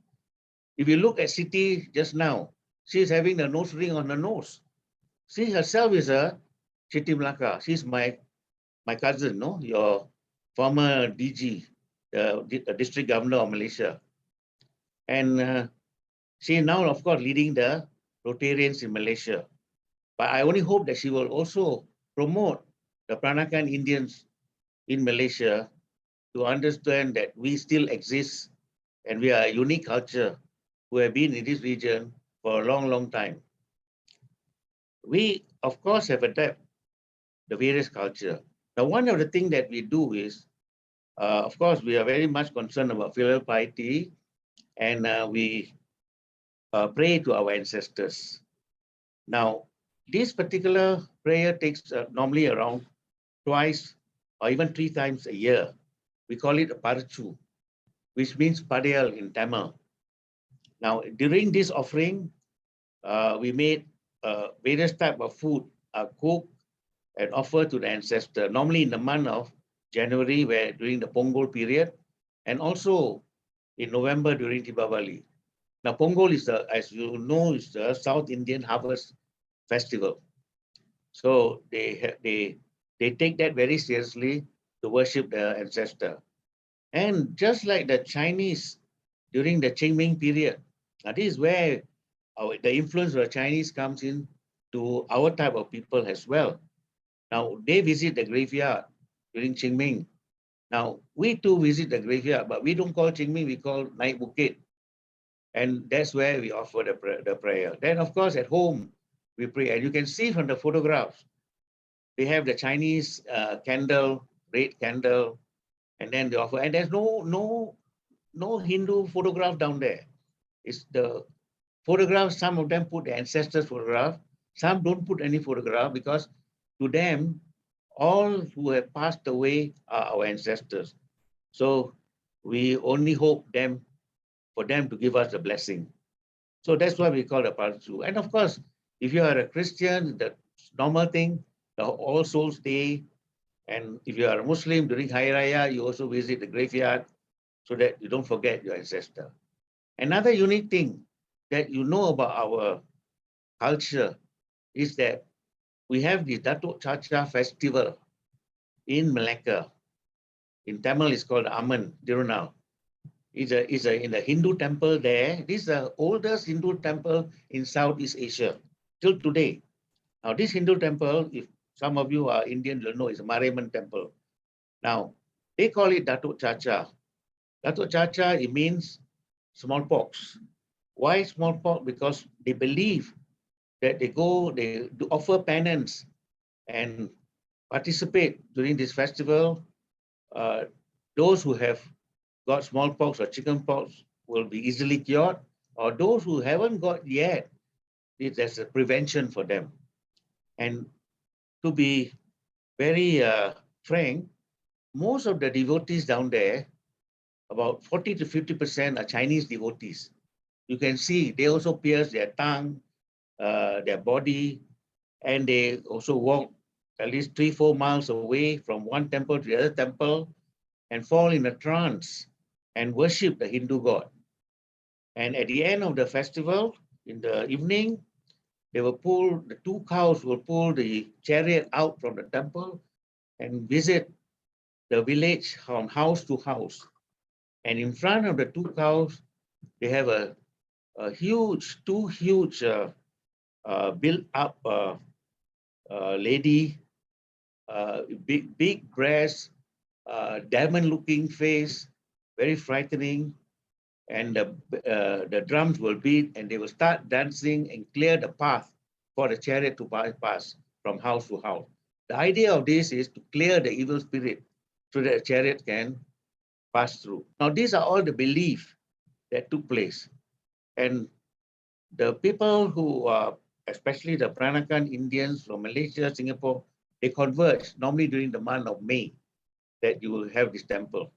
If you look at Siti just now, she's having the nose ring on her nose. She herself is a Chitty Malacca. She's my cousin, no? Your former DG, the district governor of Malaysia. And she is now, of course, leading the Rotarians in Malaysia. But I only hope that she will also promote the Peranakan Indians in Malaysia to understand that we still exist and we are a unique culture who have been in this region for a long, long time. We, of course, have adapted the various culture. Now, one of the things that we do is, of course, we are very much concerned about filial piety, and we pray to our ancestors. Now, this particular prayer takes normally around twice or even 3 times a year. We call it a parchu, which means padayal in Tamil. Now, during this offering, we made various types of food cooked and offered to the ancestor, normally in the month of January, where during the Pongal period, and also in November during Deepavali. Now, Pongal is as you know, is the South Indian harvest festival. So they take that very seriously to worship the ancestor. And just like the Chinese during the Qingming period, now this is where the influence of the Chinese comes in to our type of people as well. Now, they visit the graveyard during Qingming. Now, we too visit the graveyard, but we don't call Qingming, we call Naik Bukit. And that's where we offer the prayer. Then, of course, at home, we pray. And you can see from the photographs, they have the Chinese candle, red candle, and then they offer. And there's no Hindu photograph down there. It's the photographs, some of them put the ancestors' photograph, some don't put any photograph because to them, all who have passed away are our ancestors. So we only hope for them to give us a blessing. So that's why we call it Parchu. And of course, if you are a Christian, the normal thing, the All Souls Day, and if you are a Muslim during Hari Raya, you also visit the graveyard so that you don't forget your ancestor. Another unique thing that you know about our culture is that we have the Datuk Chacha festival in Malacca. In Tamil, it's called Aman Dirunal. It's in the Hindu temple there. This is the oldest Hindu temple in Southeast Asia till today. Now, this Hindu temple, if some of you are Indian, you'll know, it's a Mariamman temple. Now, they call it Datuk Chacha. Datuk Chacha, it means smallpox. Why smallpox? Because they believe that they do offer penance and participate during this festival. Those who have got smallpox or chickenpox will be easily cured, or those who haven't got yet, there's a prevention for them. And to be very frank, most of the devotees down there, about 40 to 50% are Chinese devotees. You can see they also pierce their tongue, their body, and they also walk at least 3-4 miles away from one temple to the other temple and fall in a trance and worship the Hindu god. And at the end of the festival, in the evening, they will pull, the 2 cows will pull the chariot out from the temple and visit the village from house to house. And in front of the 2 cows, they have a huge, 2 huge built up lady, big breast, diamond looking face, very frightening. And the drums will beat and they will start dancing and clear the path for the chariot to bypass from house to house. The idea of this is to clear the evil spirit so that the chariot can pass through. Now, these are all the beliefs that took place. And the people who are, especially the Peranakan Indians from Malaysia, Singapore, they converge normally during the month of May that you will have this temple.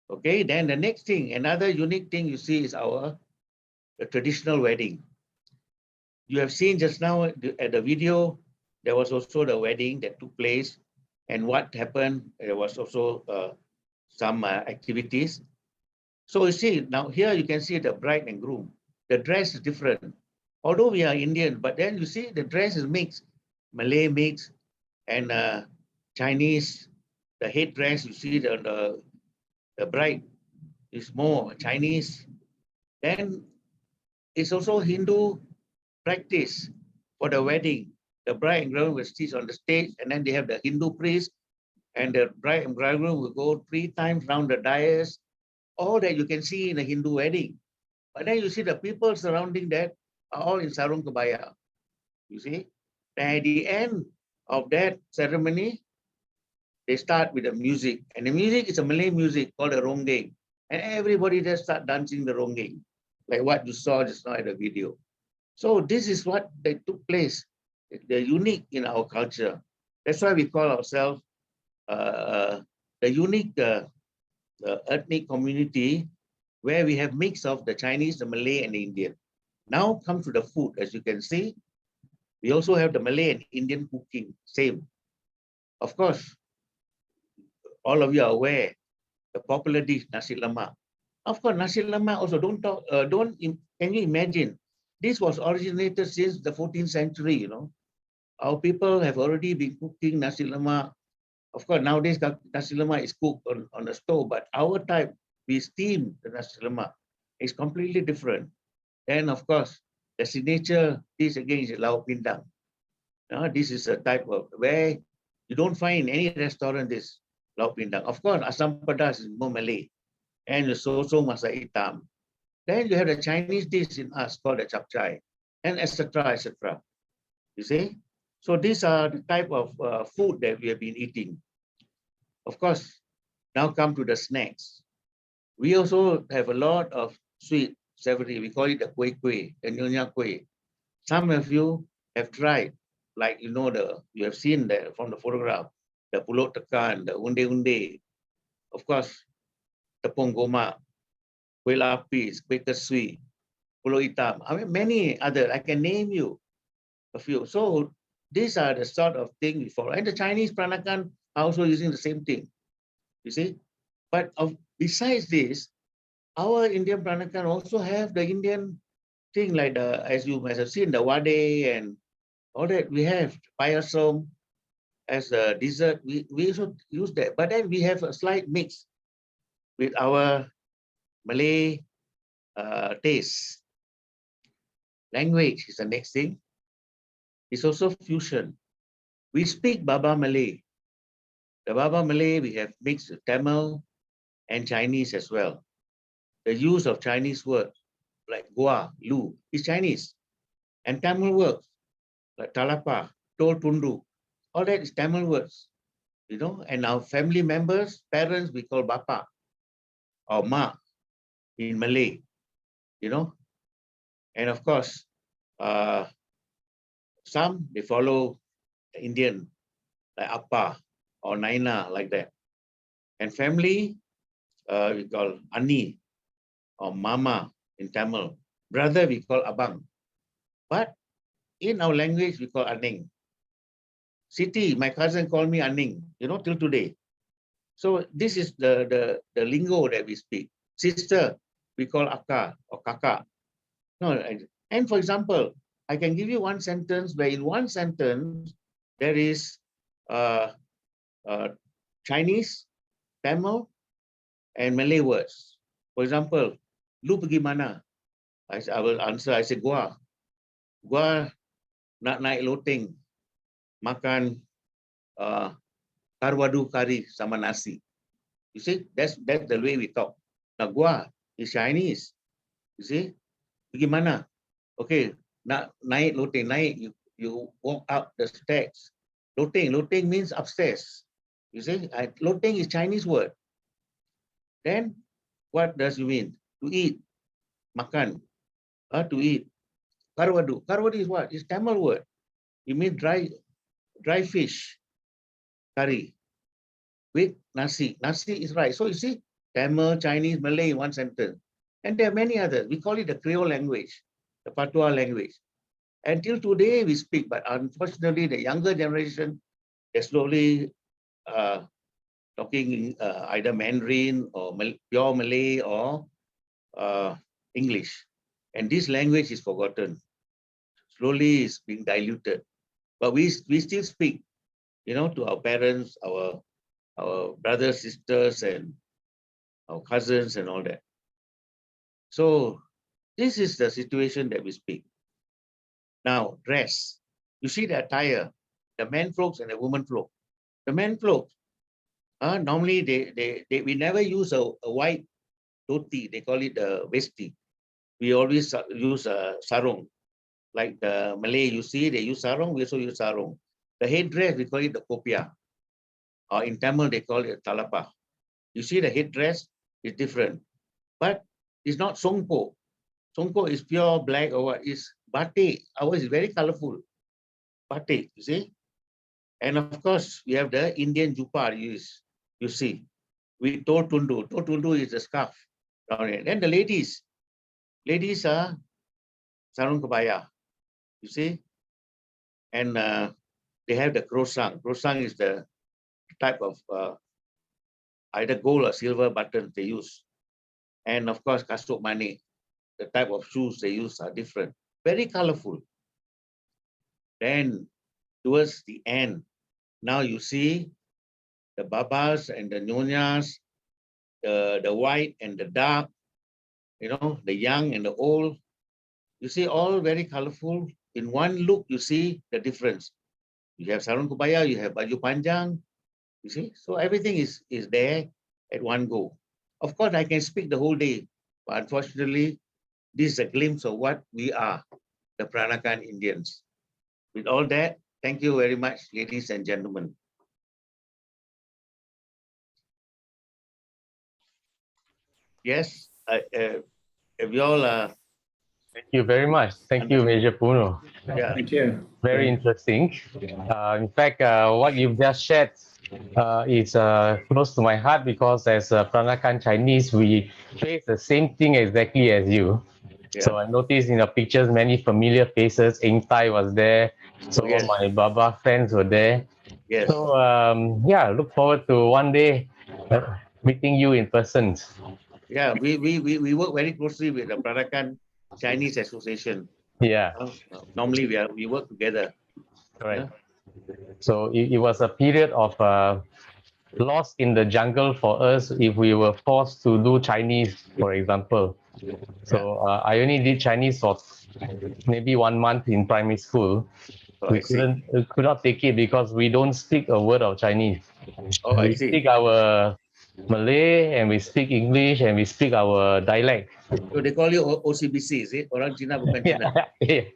Okay, then the next thing, another unique thing you see is the traditional wedding. You have seen just now at the video, there was also the wedding that took place. And what happened, there was also some activities. So you see, now here you can see the bride and groom. The dress is different. Although we are Indian, but then you see the dress is mixed. Malay mixed and Chinese. The headdress, you see the bride is more Chinese. Then it's also Hindu practice for the wedding. The bride and groom will sit on the stage, and then they have the Hindu priest, and the bride and bridegroom will go 3 times round the dais. All that you can see in a Hindu wedding. But then you see the people surrounding that are all in sarung kebaya. You see? And at the end of that ceremony, they start with the music. And the music is a Malay music called the ronggeng. And everybody just start dancing the ronggeng, like what you saw just now in the video. So this is what they took place. They're unique in our culture. That's why we call ourselves the unique ethnic community where we have mix of the Chinese, the Malay, and the Indian. Now come to the food. As you can see, we also have the Malay and Indian cooking, same. Of course, all of you are aware, the popular dish, nasi lemak. Of course, nasi lemak also, can you imagine? This was originated since the 14th century, you know. Our people have already been cooking nasi lemak. Of course, nowadays nasi lemak is cooked on the stove, but our time, we steam the nasi lemak. It's completely different. And of course, the signature dish again is lauk pindang. This is a type of where you don't find in any restaurant this lauk pindang. Of course, asam pedas is more Malay, and the soso masak hitam. Then you have the Chinese dish in us called the chapchai, and etc. etc. You see? So these are the type of food that we have been eating. Of course, now come to the snacks. We also have a lot of sweet, savory. We call it the kueh kueh, the nyonya kueh. Some of you have tried, like you have seen from the photograph, the pulut tekan, the unde unde. Of course, tepung gomak, kueh lapis, kueh kesui, pulut hitam. I mean, many other. I can name you a few. So these are the sort of thing we follow. And the Chinese Peranakan are also using the same thing. You see? But besides this, our Indian Peranakan also have the Indian thing like as you must have seen, the wade and all that. We have payasam as a dessert. We also use that. But then we have a slight mix with our Malay taste. Language is the next thing. It's also fusion. We speak Baba Malay. The Baba Malay, we have mixed Tamil and Chinese as well. The use of Chinese words like gua, lu is Chinese. And Tamil words like talapa, tol tundu, all that is Tamil words, you know. And our family members, parents, we call bapa or ma in Malay, you know. And of course, some they follow the Indian like appa or naina like that. And family, we call ani or mama in Tamil. Brother, we call abang. But in our language, we call aning. City, my cousin called me aning, you know, till today. So this is the lingo that we speak. Sister, we call akka or kaka. No, and for example, I can give you one sentence where in one sentence there is Chinese, Tamil, and Malay words. For example, lu pergi mana? I will answer, I say gua. Gua nak naik loteng, makan karwadu kari sama nasi. You see, that's the way we talk. Now gua is Chinese. You see, pergi mana? Okay, nak naik loteng, naik, you walk up the steps. Loteng means upstairs. You see, loteng is Chinese word. Then what does it mean? To eat, makan, to eat. Karwadu is what? It's Tamil word. It means dry fish curry with nasi. Nasi is rice. So you see, Tamil, Chinese, Malay in one sentence. And there are many others. We call it the Creole language, the Patois language. Until today we speak, but unfortunately the younger generation, they're slowly talking either Mandarin or pure Malay or English. And this language is forgotten. Slowly it's being diluted. But we still speak, you know, to our parents, our brothers, sisters, and our cousins and all that. So this is the situation that we speak. Now, dress. You see the attire, the men folks and the women folk. The men folks, normally we never use a white dhoti. They call it a vesti. We always use a sarong. Like the Malay, you see, they use sarong, we also use sarong. The headdress, we call it the kopia. Or in Tamil, they call it talapa. You see the headdress is different. But it's not songpo. Songpo is pure black or what? It's batik. Ours is very colorful. Batik, you see? And of course, we have the Indian jupar, you see. We tol tundu. Tol tundu is a scarf. Then the ladies are sarung kebaya. You see, and they have the krosang. Krosang is the type of either gold or silver buttons they use. And of course, kasut mani, the type of shoes they use are different. Very colorful. Then towards the end, now you see the babas and the nyonyas, the white and the dark, you know, the young and the old. You see, all very colorful. In one look, you see the difference. You have sarung kebaya, you have baju panjang, you see. So everything is there at one go. Of course, I can speak the whole day, but unfortunately, this is a glimpse of what we are, the Peranakan Indians. With all that, thank you very much, ladies and gentlemen. Yes, if you all Thank you very much. Thank you, Major Ponno. Yeah. Thank you. Very interesting. In fact, what you've just shared is close to my heart because as Peranakan Chinese, we face the same thing exactly as you. Yeah. So I noticed in the pictures many familiar faces. Eng Tai was there. So all my Baba friends were there. Yes. So yeah, look forward to one day meeting you in person. Yeah, we work very closely with the Peranakan Chinese Association. Yeah. Normally we work together. Correct. So it was a period of lost in the jungle for us if we were forced to do Chinese, for example. So I only did Chinese for maybe 1 month in primary school. we could not take it because we don't speak a word of Chinese. Oh, I We see. speak our Malay and we speak English and we speak our dialect. So they call you OCBC, is it? Orang Cina bukan Cina. Yeah.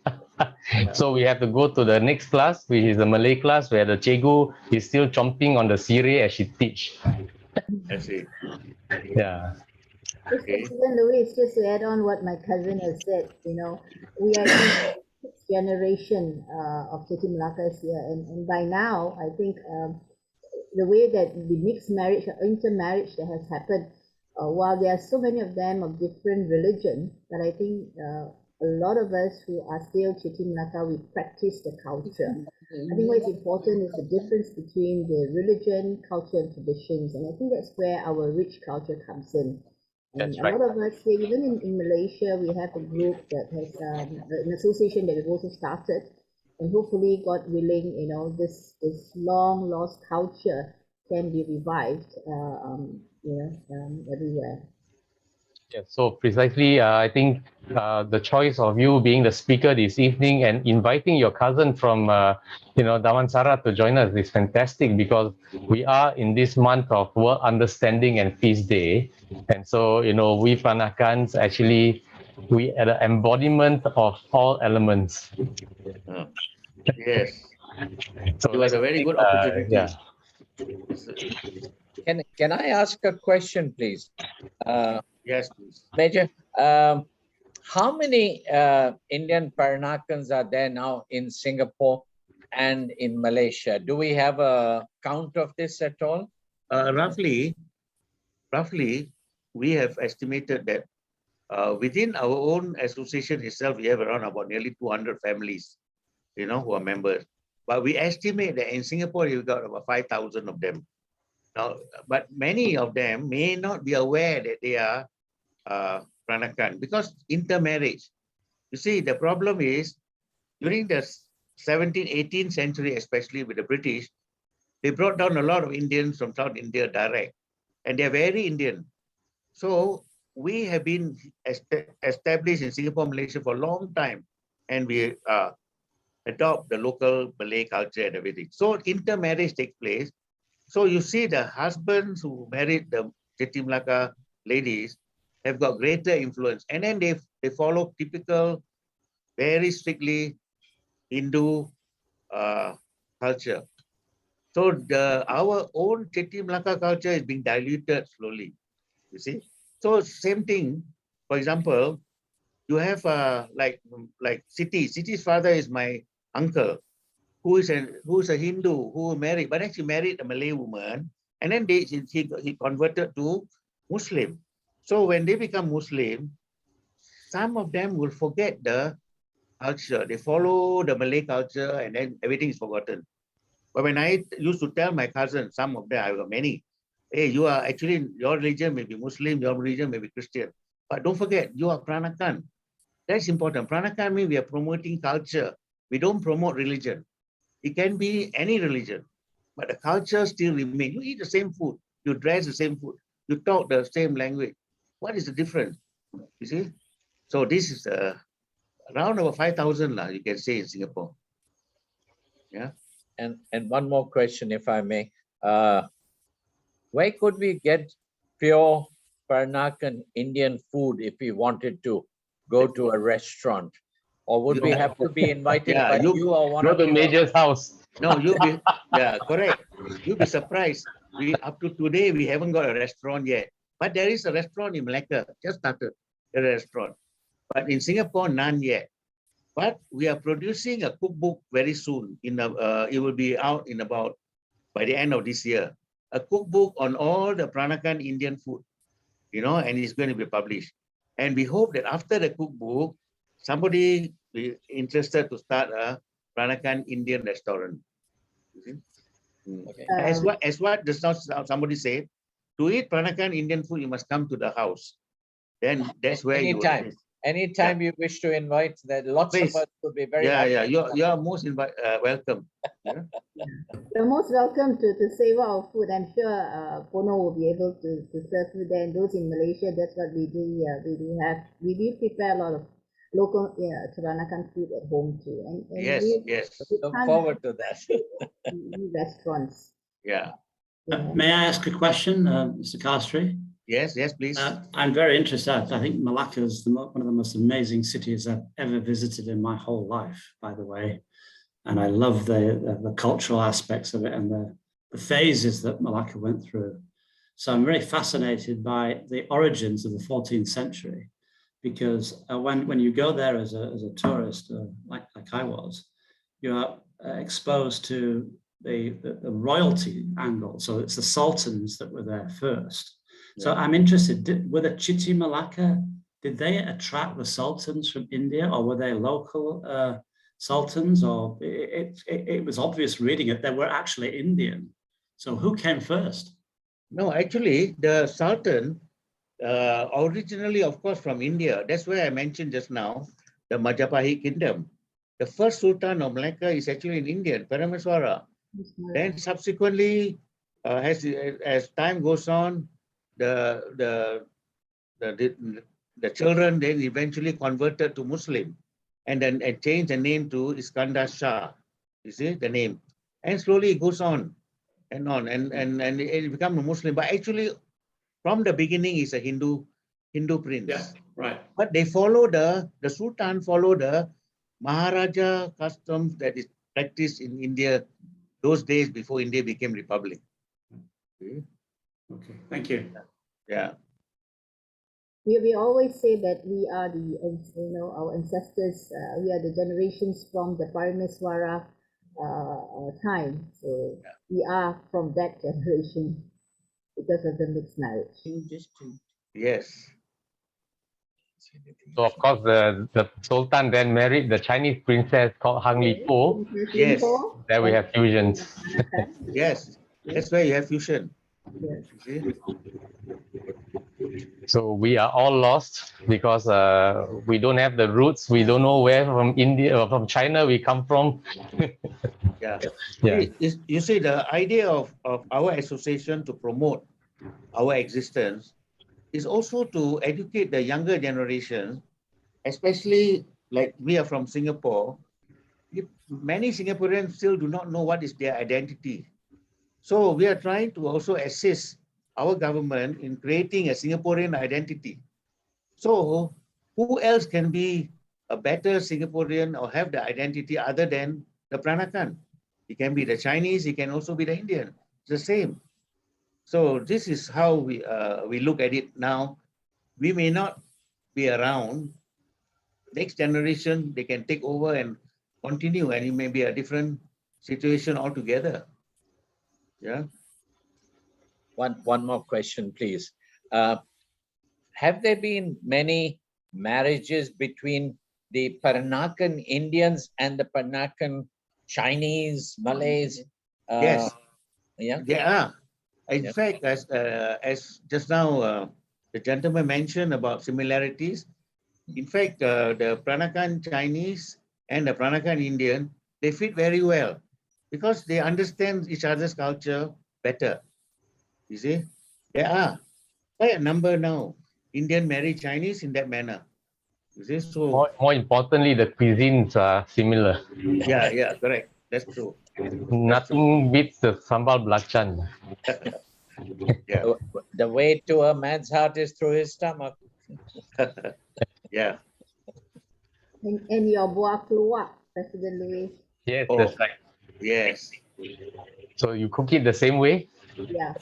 So we have to go to the next class, which is the Malay class, where the cikgu is still chomping on the sirih as she teach. I see. Yeah. President Louis, just to add on what my cousin has said, we are actually the sixth generation of Chetty Malakas here, and by now, I think the way that the mixed marriage or intermarriage that has happened, while there are so many of them of different religion, but I think a lot of us who are still Chetty Malaka, we practice the culture. I think what is important is the difference between the religion, culture, and traditions, and I think that's where our rich culture comes in. And That's right. A lot of us here, even in Malaysia, we have a group that has an association that we've also started, and hopefully, God willing, this long lost culture can be revived, everywhere. Yeah, so precisely, I think the choice of you being the speaker this evening and inviting your cousin from, Damansara to join us is fantastic because we are in this month of World Understanding and Peace Day. And so, we Peranakans actually, we are the embodiment of all elements. Yes. So it was a very good opportunity. Yeah. Can I ask a question, please? Yes, please. Major, how many Indian Peranakans are there now in Singapore and in Malaysia? Do we have a count of this at all? Roughly, we have estimated that within our own association itself, we have around about nearly 200 families, who are members. But we estimate that in Singapore, we've got about 5,000 of them. Now, but many of them may not be aware that they are Peranakan because intermarriage. You see, the problem is during the 17th, 18th century, especially with the British, they brought down a lot of Indians from South India direct, and they're very Indian. So we have been established in Singapore, Malaysia for a long time, and we adopt the local Malay culture and everything. So intermarriage takes place. So you see the husbands who married the Chetty Malaka ladies have got greater influence. And then they follow typical, very strictly Hindu culture. So our own Chetty Malaka culture is being diluted slowly, you see. So same thing, for example, you have like Siti. Siti's father is my uncle, who is a Hindu who married, but actually married a Malay woman, and then he converted to Muslim. So when they become Muslim, some of them will forget the culture. They follow the Malay culture, and then everything is forgotten. But when I used to tell my cousins, some of them, I got many, hey, you are actually, your religion may be Muslim, your religion may be Christian, but don't forget, you are Peranakan. That's important. Peranakan means we are promoting culture. We don't promote religion. It can be any religion, but the culture still remains. You eat the same food, you dress the same food, you talk the same language. What is the difference? You see? So this is around over 5,000, you can say, in Singapore. Yeah. And one more question, if I may. Where could we get pure Peranakan Indian food if we wanted to go to a restaurant? Or would we have to be invited by you or one of the Major's house? No, you'll be, yeah, correct. You'll be surprised. Up to today, we haven't got a restaurant yet. But there is a restaurant in Malacca, just started a restaurant. But in Singapore, none yet. But we are producing a cookbook very soon. It will be out in about, by the end of this year, a cookbook on all the Peranakan Indian food, and it's going to be published. And we hope that after the cookbook, somebody be interested to start a Peranakan Indian restaurant. Okay. As what just now somebody said, to eat Peranakan Indian food, you must come to the house. Then that's where anytime you wish to invite, that lots of us would be very happy. Yeah, you're most welcome. You're most welcome to save our food. I'm sure Ponno will be able to serve you there. And those in Malaysia, that's what we do. We do prepare a lot of local Peranakan food at home too. And Yes, yes. Look forward to that. restaurants. Yeah. May I ask a question, Mr. Kalastree? Yes, yes, please. I'm very interested. I think Malacca is one of the most amazing cities I've ever visited in my whole life, by the way. And I love the cultural aspects of it and the phases that Malacca went through. So I'm very fascinated by the origins of the 14th century, because when you go there as a tourist, like I was, you are exposed to the royalty angle. So it's the sultans that were there first. So I'm interested, were the Chitty Malacca, did they attract the sultans from India, or were they local sultans? Or it was obvious reading it, they were actually Indian. So who came first? No, actually, the Sultan, originally, of course, from India. That's why I mentioned just now, the Majapahit Kingdom. The first Sultan of Malacca is actually an Indian, Parameswara. Then subsequently, as time goes on, the children then eventually converted to Muslim, and then changed the name to Iskandar Shah. You see the name, and slowly it goes on and on, and it becomes a Muslim. But actually, from the beginning, is a Hindu prince. Yeah, right. But they follow the Sultan follow the Maharaja customs that is practiced in India those days before India became republic. Okay, thank you. Yeah. We always say that we are our ancestors, we are the generations from the Parameswara time. So we are from that generation because of the mixed marriage. Yes. So of course, the Sultan then married the Chinese princess called Hang Li Po. Yes. There we have fusions. Yes. That's why you have fusion. Yes. You So we are all lost because we don't have the roots. We don't know where from India or from China we come from. Yeah. Yeah. You see, the idea of our association to promote our existence is also to educate the younger generation, especially like we are from Singapore. Many Singaporeans still do not know what is their identity. So we are trying to also assist our government in creating a Singaporean identity. So who else can be a better Singaporean or have the identity other than the Peranakan? It can be the Chinese, it can also be the Indian. It's the same. So this is how we look at it now. We may not be around. Next generation, they can take over and continue, and it may be a different situation altogether. Yeah. One more question, please. Have there been many marriages between the Peranakan Indians and the Peranakan Chinese, Malays? Yes. Yeah. There are. In fact, as just now the gentleman mentioned about similarities, in fact, the Peranakan Chinese and the Peranakan Indian, they fit very well because they understand each other's culture better. You see, there are quite a number now. Indian marry Chinese in that manner. You see, so More importantly, the cuisines are similar. yeah, correct. That's true. Nothing beats the sambal belacan. Yeah. The way to a man's heart is through his stomach. Yeah. And your buah keluak, President Louis. Yes, that's right. Yes. So you cook it the same way? Yeah.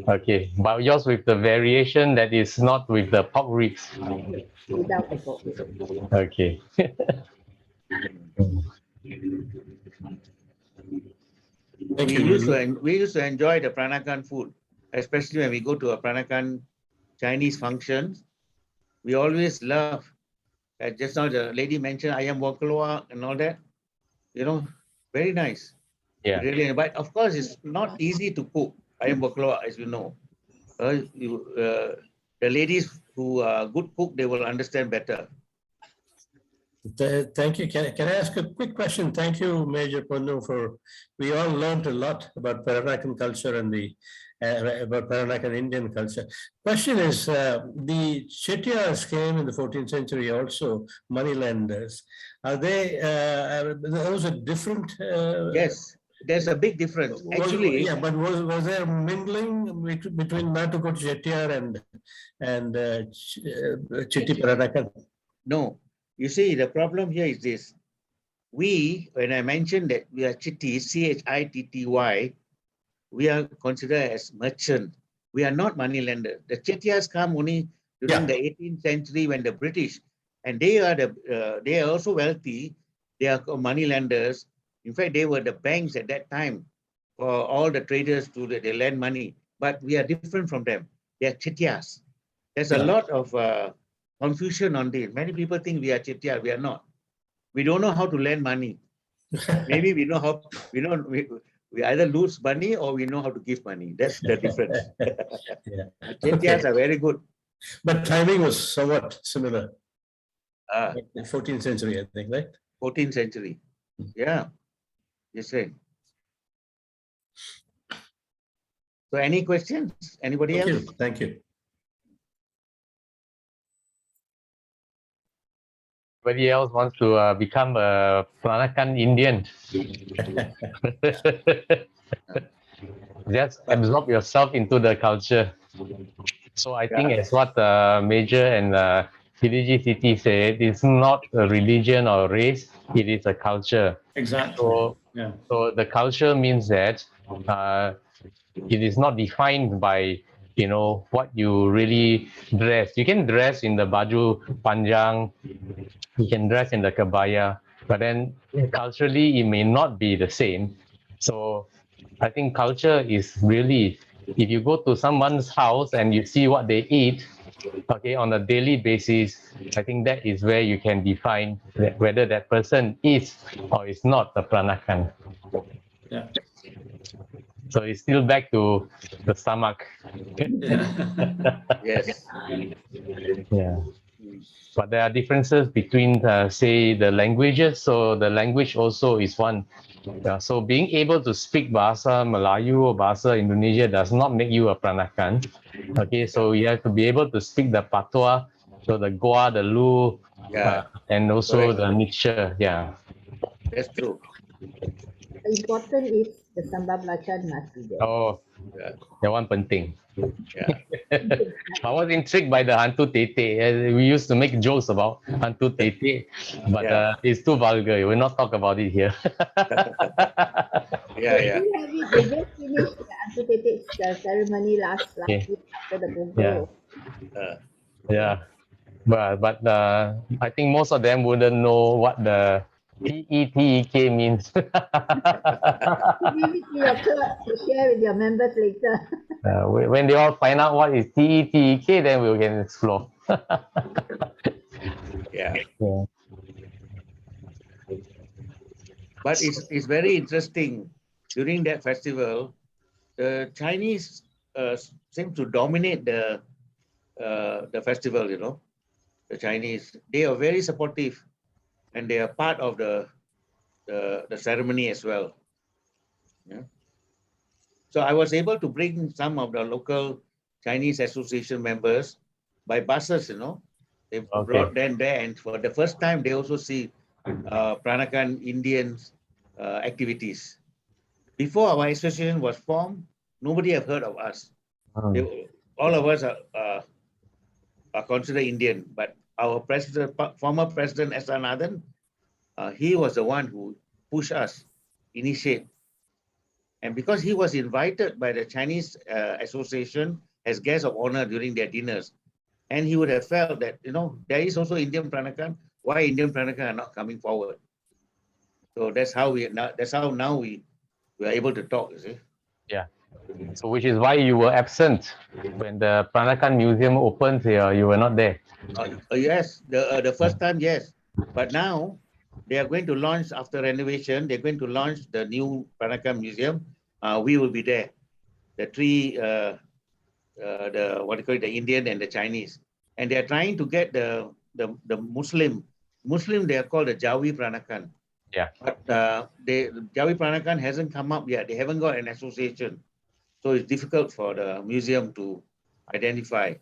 Okay, but yours with the variation that is not with the pork ribs. Without the pork. Okay. We used to enjoy the Peranakan food, especially when we go to a Peranakan Chinese functions. We always love. Just now the lady mentioned ayam buah keluak and all that. You know, very nice. Yeah. Really, but of course, it's not easy to cook ayam buah keluak, as you know. The ladies who are good cook, they will understand better. Thank you. Can I ask a quick question? Thank you, Major Ponno, for we all learned a lot about Peranakan culture and the about Peranakan Indian culture. Question is, the Chettiars came in the 14th century also, moneylenders. Are they, those are different? Yes, there's a big difference. Actually, yeah, but was there mingling between Natukot Chettiar and Chitti Peranakan? No. You see, the problem here is this. We, when I mentioned that we are Chitti, C-H-I-T-T-Y, we are considered as merchant. We are not moneylender. The Chettiars come only during the 18th century when the British, and they are also wealthy. They are moneylenders. In fact, they were the banks at that time for all the traders they lend money. But we are different from them. They are Chettiars. There's a lot of confusion on this. Many people think we are Chettiar. We are not. We don't know how to lend money. Maybe we know how. We either lose money or we know how to give money. That's the difference. Chettiars are very good. But timing was somewhat similar. 14th century, I think, right? 14th century. Yeah. Yes, sir. So any questions? Anybody else? Thank you. Anybody else wants to become a Peranakan Indian? Just absorb yourself into the culture. So I think as what Major and PDG City said, it's not a religion or race, it is a culture. Exactly. So the culture means that it is not defined by what you really dress. You can dress in the baju panjang, you can dress in the kebaya, but then culturally it may not be the same. So I think culture is really, if you go to someone's house and you see what they eat, okay, on a daily basis, I think that is where you can define whether that person is or is not a Peranakan. Yeah. So it's still back to the stomach. Yes. Yeah. But there are differences between, say, the languages. So the language also is one. So being able to speak Bahasa Melayu or Bahasa Indonesia does not make you a Peranakan. Okay, so you have to be able to speak the Patois, so the Gua, the Lu, and also the mixture. Yeah. That's true. Important is the sambal belacan must be there. Oh, that one penting. I was intrigued by the hantu tete. We used to make jokes about hantu tete, but it's too vulgar. We will not talk about it here. Yeah. They just finished the hantu tete ceremony last week after the Pongo. Yeah. But I think most of them wouldn't know what the TETEK means. Give it to your club to share with your members later. When they all find out what is TETEK, then we can explore. Yeah. But it's very interesting. During that festival, the Chinese seem to dominate the festival. The Chinese, they are very supportive, and they are part of the ceremony as well. Yeah. So I was able to bring some of the local Chinese association members by buses. They brought them there, and for the first time, they also see Peranakan Indians activities. Before our association was formed, nobody have heard of us. All of us are considered Indian, but our former president S.R. Nathan, he was the one who pushed us, initiate. And because he was invited by the Chinese association as guest of honor during their dinners, and he would have felt that, there is also Indian Peranakan, why Indian Peranakan are not coming forward? So that's how now we are able to talk, you see. Yeah. So which is why you were absent when the Peranakan Museum opened here. You were not there. Yes, the first time, yes. But now they are going to launch, after renovation, they're going to launch the new Peranakan Museum. We will be there. The three, the Indian and the Chinese. And they are trying to get the Muslim Muslim, they are called the Jawi Peranakan. Yeah. But Jawi Peranakan hasn't come up yet. They haven't got an association. So it's difficult for the museum to identify.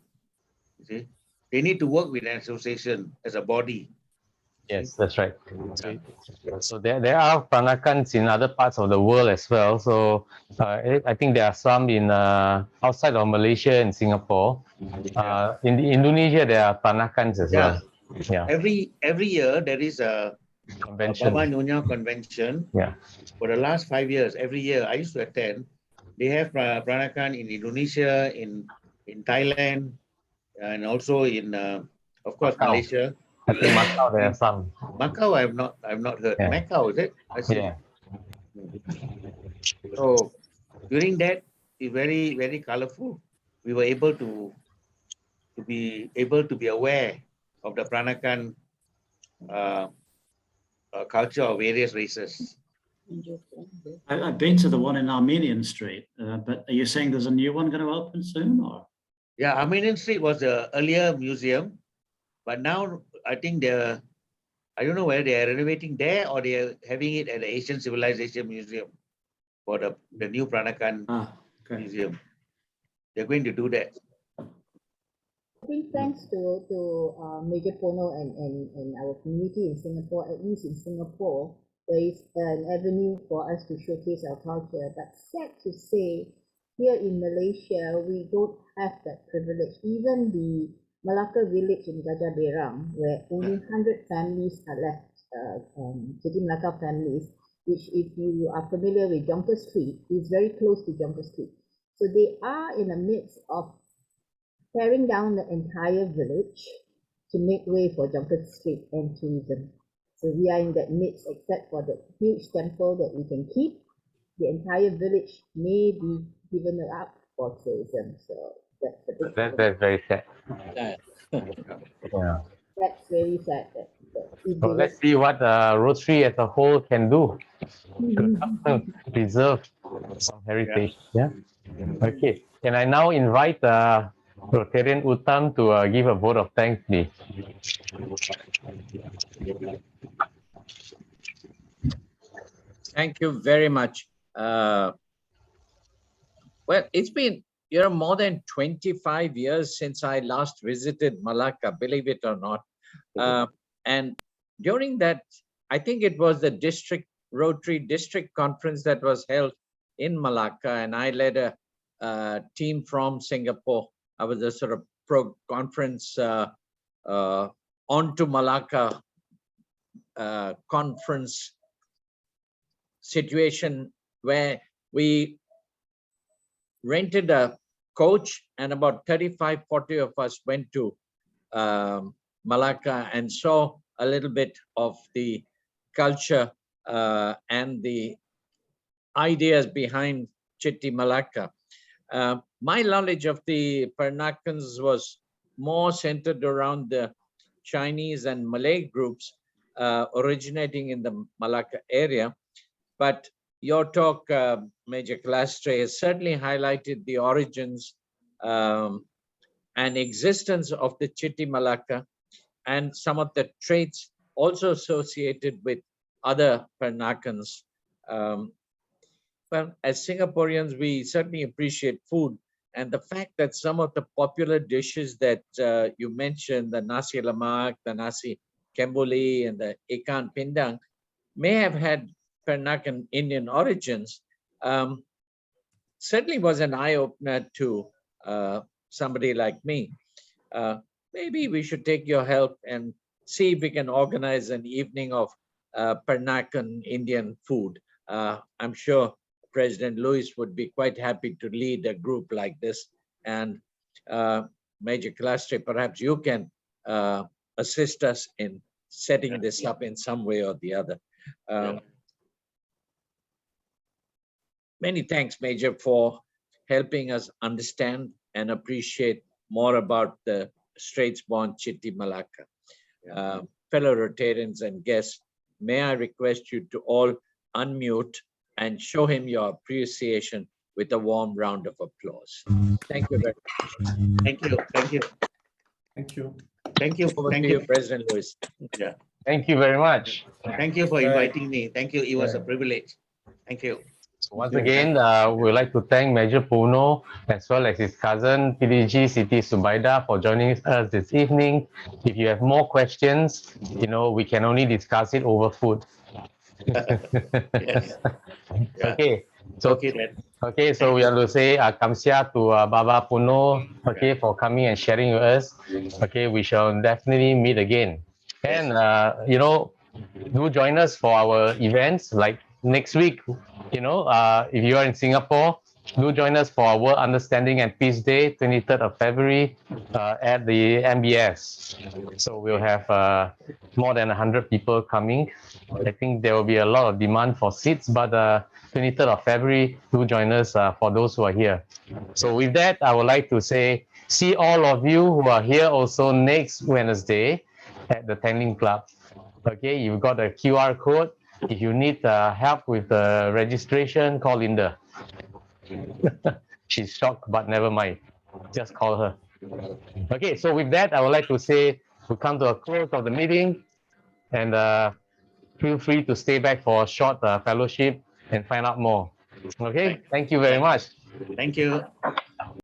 You see? They need to work with an association as a body. Yes, that's right. So there are Peranakans in other parts of the world as well. So I think there are some in outside of Malaysia and Singapore. In Indonesia, there are Peranakans as well. Yeah. Every year there is a convention. Baba Nyonya convention. Yeah. For the last 5 years, every year I used to attend. They have Peranakan in Indonesia, in Thailand, and also in of course Macau. Malaysia. I think Macau there are some. Macau I've not heard. Yeah. Macau, is it? I see. Yeah. So during that, it's very, very colorful. We were able to be aware of the Peranakan culture of various races. I've been to the one in Armenian Street, but are you saying there's a new one going to open soon, or? Yeah, Armenian Street was the earlier museum, but now I think I don't know whether they are renovating there or they are having it at the Asian Civilization Museum for the new Peranakan museum. They're going to do that. I think thanks to Major Ponno and our community in Singapore, at least in Singapore, there is an avenue for us to showcase our culture. But sad to say, here in Malaysia, we don't have that privilege. Even the Malacca village in Gajah Berang, where only 100 families are left, City Malacca families, which if you are familiar with Jonker Street, is very close to Jonker Street. So they are in the midst of tearing down the entire village to make way for Jonker Street and tourism. So we are in that midst, except for the huge temple that we can keep. The entire village may be given up for tourism. So that's a big That's very sad. Yeah. That's very sad. So let's see what Rotary as a whole can do to help preserve some heritage. Yeah. Okay. Can I now invite Rotarian Uttam to give a vote of thanks, please? Thank you very much. Well, it's been more than 25 years since I last visited Malacca, believe it or not. And during that, I think it was the Rotary District Conference that was held in Malacca, and I led a team from Singapore. I was a sort of conference onto Malacca conference situation where we rented a coach and about 35-40 of us went to Malacca and saw a little bit of the culture and the ideas behind Chitti Malacca. My knowledge of the Peranakans was more centered around the Chinese and Malay groups originating in the Malacca area. But your talk, Major Kalastree, has certainly highlighted the origins and existence of the Chitti Malacca and some of the traits also associated with other Peranakans. Well, as Singaporeans, we certainly appreciate food, and the fact that some of the popular dishes that you mentioned, the nasi lemak, the nasi kembuli, and the ikan pindang, may have had Peranakan Indian origins, certainly was an eye-opener to somebody like me. Maybe we should take your help and see if we can organize an evening of Peranakan Indian food. I'm sure President Luis would be quite happy to lead a group like this. And Major Kalastree, perhaps you can assist us in setting this up in some way or the other. Many thanks, Major, for helping us understand and appreciate more about the Straits-born Chitti Malacca. Fellow Rotarians and guests, may I request you to all unmute and show him your appreciation with a warm round of applause. Thank you very much. Thank you. Thank you. Thank you. Thank you. Over to you, President Luis. Yeah. Thank you very much. Thank you for inviting me. Thank you. It was a privilege. Thank you. So once again, we'd like to thank Major Ponno as well as his cousin PDG Siti Subaida for joining us this evening. If you have more questions, we can only discuss it over food. Yes. Okay. So Okay, then. Okay, so we have to say kamsia to Baba Ponno, okay, for coming and sharing with us. Okay, we shall definitely meet again. And, do join us for our events like next week. If you are in Singapore, do join us for our World Understanding and Peace Day, 23rd of February at the MBS. So we'll have more than 100 people coming. I think there will be a lot of demand for seats, but 23rd of February, do join us for those who are here. So with that, I would like to say, see all of you who are here also next Wednesday at the Tanglin Club. Okay, you've got a QR code. If you need help with the registration, call Linda. She's shocked, but never mind. Just call her. Okay, so with that, I would like to say we come to a close of the meeting, and feel free to stay back for a short fellowship and find out more. Okay, thank you very much. Thank you.